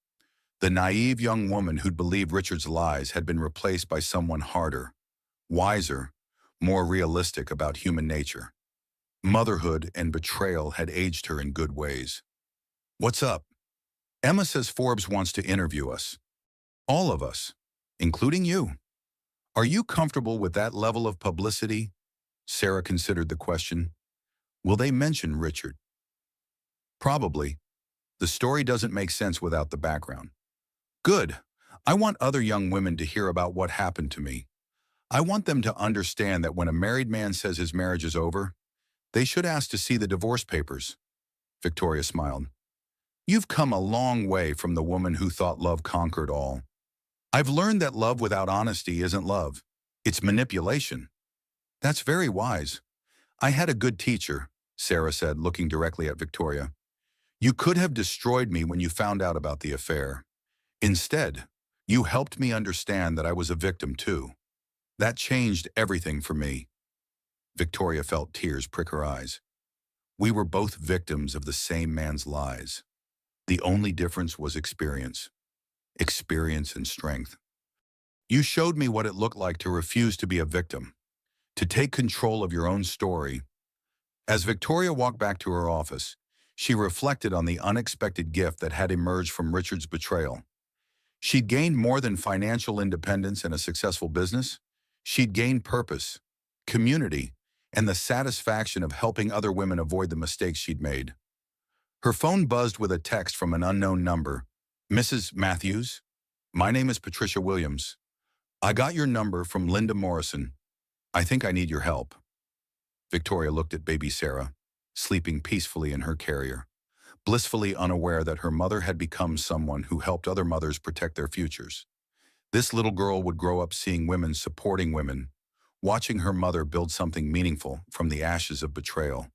The naive young woman who'd believed Richard's lies had been replaced by someone harder, wiser, more realistic about human nature. Motherhood and betrayal had aged her in good ways. "What's up?" "Emma says Forbes wants to interview us. All of us, including you. Are you comfortable with that level of publicity?" Sarah considered the question. "Will they mention Richard?" "Probably. The story doesn't make sense without the background." "Good. I want other young women to hear about what happened to me. I want them to understand that when a married man says his marriage is over, they should ask to see the divorce papers." Victoria smiled. "You've come a long way from the woman who thought love conquered all. I've learned that love without honesty isn't love. It's manipulation." "That's very wise. I had a good teacher," Sarah said, looking directly at Victoria. "You could have destroyed me when you found out about the affair. Instead, you helped me understand that I was a victim too. That changed everything for me." Victoria felt tears prick her eyes. "We were both victims of the same man's lies. The only difference was experience. Experience and strength. You showed me what it looked like to refuse to be a victim, to take control of your own story." As Victoria walked back to her office, she reflected on the unexpected gift that had emerged from Richard's betrayal. She'd gained more than financial independence and a successful business. She'd gained purpose, community, and the satisfaction of helping other women avoid the mistakes she'd made. Her phone buzzed with a text from an unknown number. "Mrs. Matthews? My name is Patricia Williams. I got your number from Linda Morrison. I think I need your help." Victoria looked at baby Sarah, sleeping peacefully in her carrier, blissfully unaware that her mother had become someone who helped other mothers protect their futures. This little girl would grow up seeing women supporting women, watching her mother build something meaningful from the ashes of betrayal.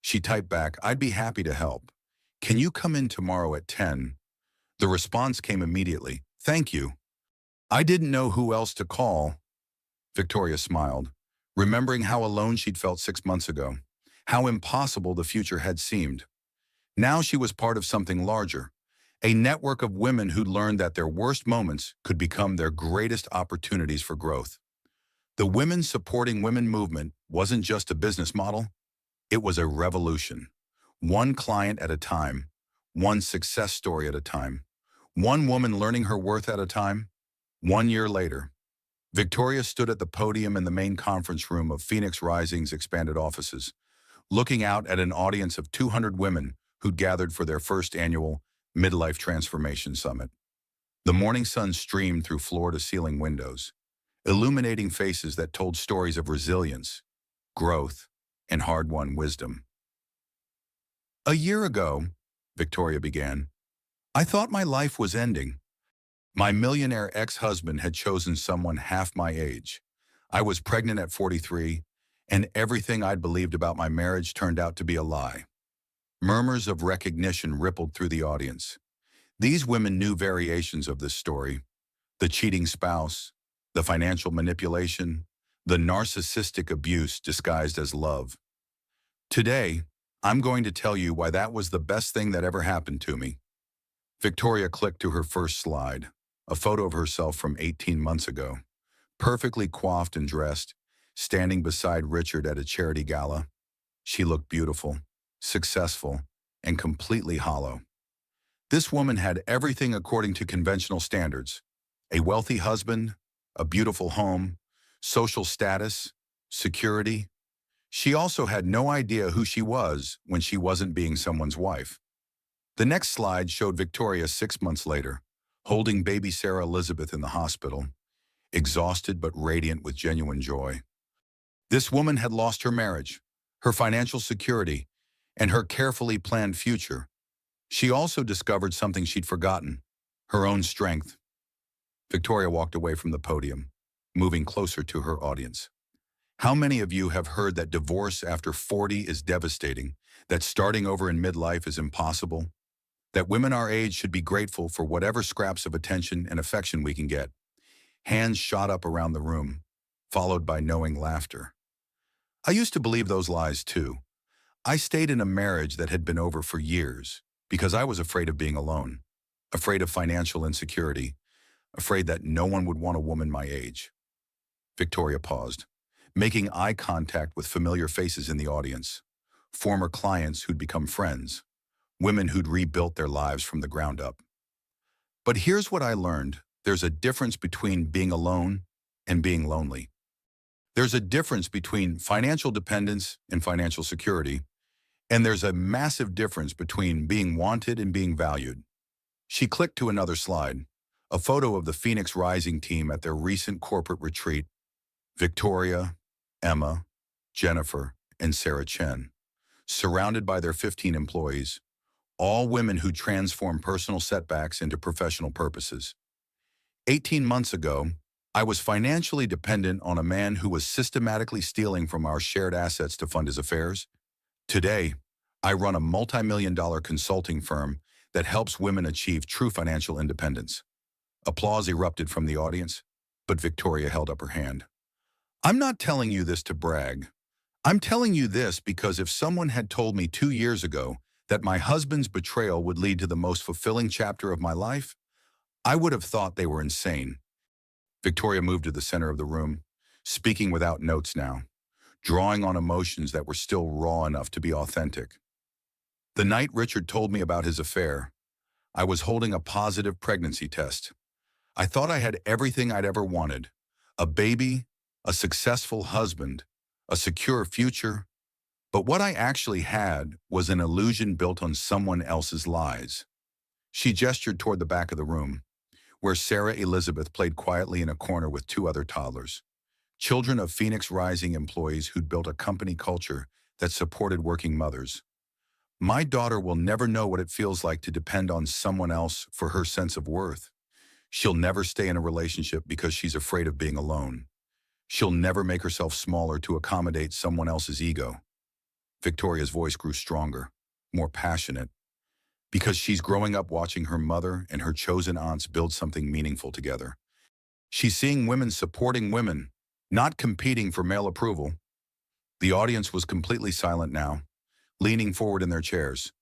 She typed back, "I'd be happy to help. Can you come in tomorrow at 10? The response came immediately, "Thank you." I didn't know who else to call. Victoria smiled, remembering how alone she'd felt 6 months ago, how impossible the future had seemed. Now she was part of something larger, a network of women who'd learned that their worst moments could become their greatest opportunities for growth. The Women Supporting Women movement wasn't just a business model, it was a revolution. One client at a time, one success story at a time, one woman learning her worth at a time. 1 year later, Victoria stood at the podium in the main conference room of Phoenix Rising's expanded offices, looking out at an audience of 200 women who'd gathered for their first annual Midlife Transformation Summit. The morning sun streamed through floor-to-ceiling windows, illuminating faces that told stories of resilience, growth, and hard-won wisdom. "A year ago," Victoria began, "I thought my life was ending. My millionaire ex-husband had chosen someone half my age. I was pregnant at 43, and everything I'd believed about my marriage turned out to be a lie. Murmurs of recognition rippled through the audience. These women knew variations of this story: the cheating spouse, the financial manipulation, the narcissistic abuse disguised as love. Today, I'm going to tell you why that was the best thing that ever happened to me. Victoria clicked to her first slide, a photo of herself from 18 months ago, perfectly coiffed and dressed, standing beside Richard at a charity gala. She looked beautiful, successful, and completely hollow. This woman had everything according to conventional standards: a wealthy husband, a beautiful home, social status, security. She also had no idea who she was when she wasn't being someone's wife. The next slide showed Victoria 6 months later, holding baby Sarah Elizabeth in the hospital, exhausted but radiant with genuine joy. This woman had lost her marriage, her financial security, and her carefully planned future. She also discovered something she'd forgotten: her own strength. Victoria walked away from the podium, moving closer to her audience. How many of you have heard that divorce after 40 is devastating, that starting over in midlife is impossible, that women our age should be grateful for whatever scraps of attention and affection we can get? Hands shot up around the room, followed by knowing laughter. I used to believe those lies too. I stayed in a marriage that had been over for years because I was afraid of being alone, afraid of financial insecurity, afraid that no one would want a woman my age. Victoria paused, making eye contact with familiar faces in the audience: former clients who'd become friends, women who'd rebuilt their lives from the ground up. But here's what I learned: there's a difference between being alone and being lonely. There's a difference between financial dependence and financial security, and there's a massive difference between being wanted and being valued. She clicked to another slide, a photo of the Phoenix Rising team at their recent corporate retreat: Victoria, Emma, Jennifer, and Sarah Chen, surrounded by their 15 employees, all women who transform personal setbacks into professional purposes. 18 months ago, I was financially dependent on a man who was systematically stealing from our shared assets to fund his affairs. Today, I run a multi-million-dollar consulting firm that helps women achieve true financial independence. Applause erupted from the audience, but Victoria held up her hand. I'm not telling you this to brag. I'm telling you this because if someone had told me 2 years ago that my husband's betrayal would lead to the most fulfilling chapter of my life, I would have thought they were insane. Victoria moved to the center of the room, speaking without notes now, drawing on emotions that were still raw enough to be authentic. The night Richard told me about his affair, I was holding a positive pregnancy test. I thought I had everything I'd ever wanted: a baby, a successful husband, a secure future. But what I actually had was an illusion built on someone else's lies. She gestured toward the back of the room, where Sarah Elizabeth played quietly in a corner with 2 other toddlers, children of Phoenix Rising employees who'd built a company culture that supported working mothers. My daughter will never know what it feels like to depend on someone else for her sense of worth. She'll never stay in a relationship because she's afraid of being alone. She'll never make herself smaller to accommodate someone else's ego. Victoria's voice grew stronger, more passionate, because she's growing up watching her mother and her chosen aunts build something meaningful together. She's seeing women supporting women, not competing for male approval. The audience was completely silent now, leaning forward in their chairs.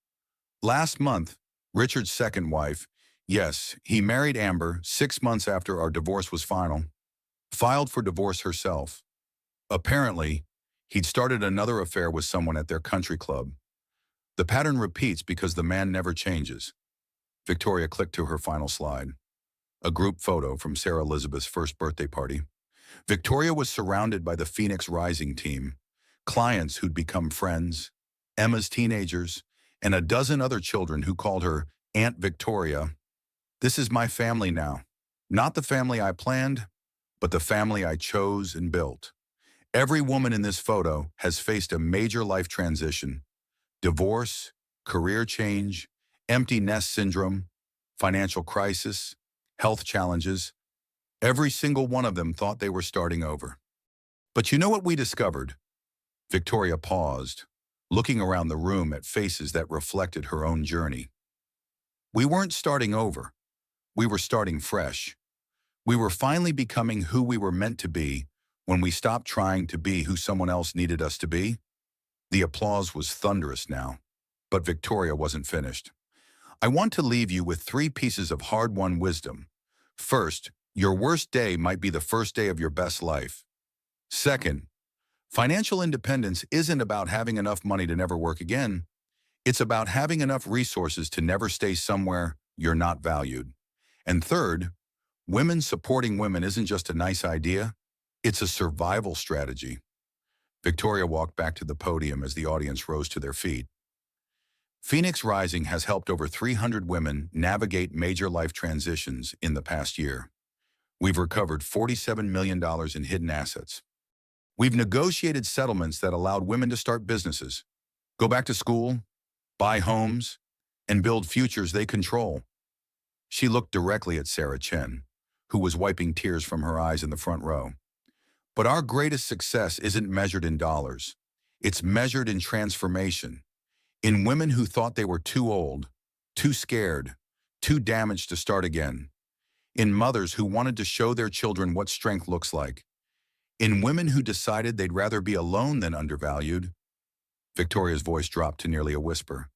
Last month, Richard's second wife, yes, he married Amber 6 months after our divorce was final, filed for divorce herself. Apparently, he'd started another affair with someone at their country club. The pattern repeats because the man never changes. Victoria clicked to her final slide, a group photo from Sarah Elizabeth's first birthday party. Victoria was surrounded by the Phoenix Rising team, clients who'd become friends, Emma's teenagers, and a dozen other children who called her Aunt Victoria. This is my family now. Not the family I planned, but the family I chose and built. Every woman in this photo has faced a major life transition: divorce, career change, empty nest syndrome, financial crisis, health challenges. Every single one of them thought they were starting over. But you know what we discovered? Victoria paused, looking around the room at faces that reflected her own journey. We weren't starting over. We were starting fresh. We were finally becoming who we were meant to be when we stopped trying to be who someone else needed us to be. The applause was thunderous now, but Victoria wasn't finished. I want to leave you with 3 pieces of hard-won wisdom. First, your worst day might be the first day of your best life. Second, financial independence isn't about having enough money to never work again. It's about having enough resources to never stay somewhere you're not valued. And third, women supporting women isn't just a nice idea, it's a survival strategy. Victoria walked back to the podium as the audience rose to their feet. Phoenix Rising has helped over 300 women navigate major life transitions in the past year. We've recovered $47 million in hidden assets. We've negotiated settlements that allowed women to start businesses, go back to school, buy homes, and build futures they control. She looked directly at Sarah Chen, who was wiping tears from her eyes in the front row. But our greatest success isn't measured in dollars. It's measured in transformation. In women who thought they were too old, too scared, too damaged to start again. In mothers who wanted to show their children what strength looks like. In women who decided they'd rather be alone than undervalued. Victoria's voice dropped to nearly a whisper,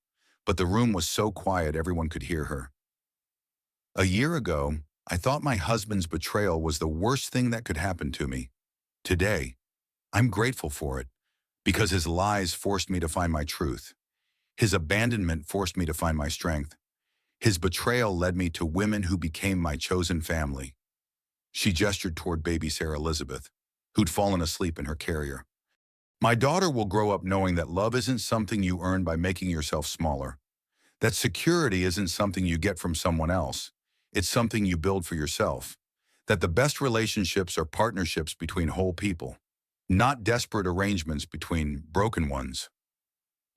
but the room was so quiet everyone could hear her. A year ago, I thought my husband's betrayal was the worst thing that could happen to me. Today, I'm grateful for it, because his lies forced me to find my truth. His abandonment forced me to find my strength. His betrayal led me to women who became my chosen family. She gestured toward baby Sarah Elizabeth, who'd fallen asleep in her carrier. My daughter will grow up knowing that love isn't something you earn by making yourself smaller. That security isn't something you get from someone else. It's something you build for yourself. That the best relationships are partnerships between whole people, not desperate arrangements between broken ones.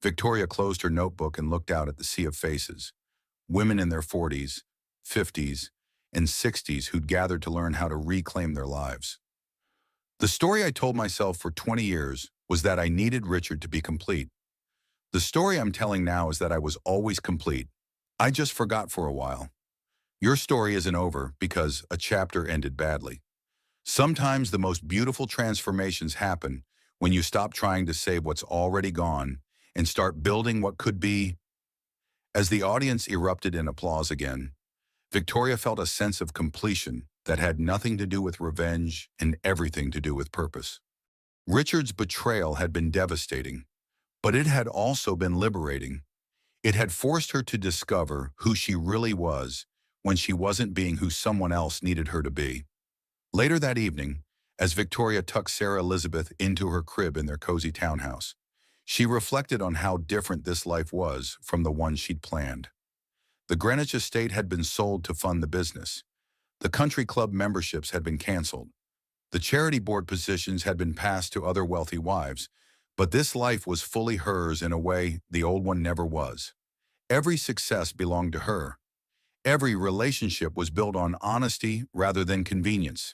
Victoria closed her notebook and looked out at the sea of faces, women in their 40s, 50s, and 60s who'd gathered to learn how to reclaim their lives. The story I told myself for 20 years was that I needed Richard to be complete. The story I'm telling now is that I was always complete. I just forgot for a while. Your story isn't over because a chapter ended badly. Sometimes the most beautiful transformations happen when you stop trying to save what's already gone and start building what could be. As the audience erupted in applause again, Victoria felt a sense of completion that had nothing to do with revenge and everything to do with purpose. Richard's betrayal had been devastating, but it had also been liberating. It had forced her to discover who she really was when she wasn't being who someone else needed her to be. Later that evening, as Victoria tucked Sarah Elizabeth into her crib in their cozy townhouse, she reflected on how different this life was from the one she'd planned. The Greenwich estate had been sold to fund the business. The country club memberships had been canceled. The charity board positions had been passed to other wealthy wives, but this life was fully hers in a way the old one never was. Every success belonged to her. Every relationship was built on honesty rather than convenience.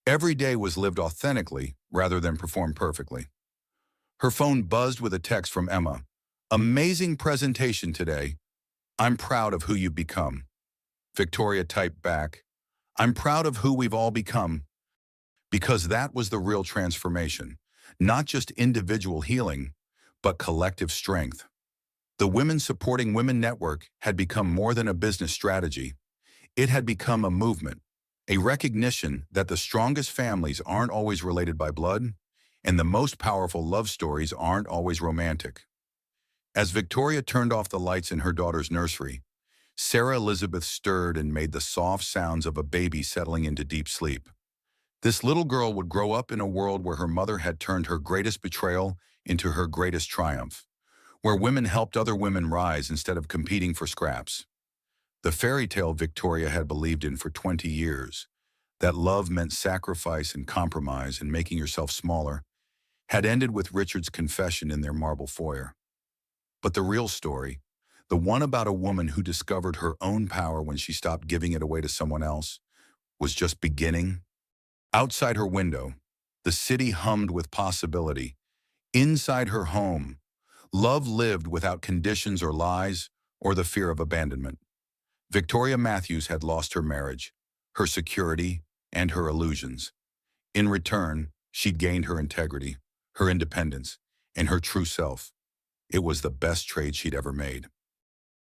Every day was lived authentically rather than performed perfectly. Her phone buzzed with a text from Emma. "Amazing presentation today. I'm proud of who you've become." Victoria typed back, "I'm proud of who we've all become." Because that was the real transformation, not just individual healing, but collective strength. The Women Supporting Women Network had become more than a business strategy. It had become a movement, a recognition that the strongest families aren't always related by blood, and the most powerful love stories aren't always romantic. As Victoria turned off the lights in her daughter's nursery, Sarah Elizabeth stirred and made the soft sounds of a baby settling into deep sleep. This little girl would grow up in a world where her mother had turned her greatest betrayal into her greatest triumph, where women helped other women rise instead of competing for scraps. The fairy tale Victoria had believed in for 20 years, that love meant sacrifice and compromise and making yourself smaller, had ended with Richard's confession in their marble foyer. But the real story, the one about a woman who discovered her own power when she stopped giving it away to someone else, was just beginning? Outside her window, the city hummed with possibility. Inside her home, love lived without conditions or lies or the fear of abandonment. Victoria Matthews had lost her marriage, her security, and her illusions. In return, she'd gained her integrity, her independence, and her true self. It was the best trade she'd ever made.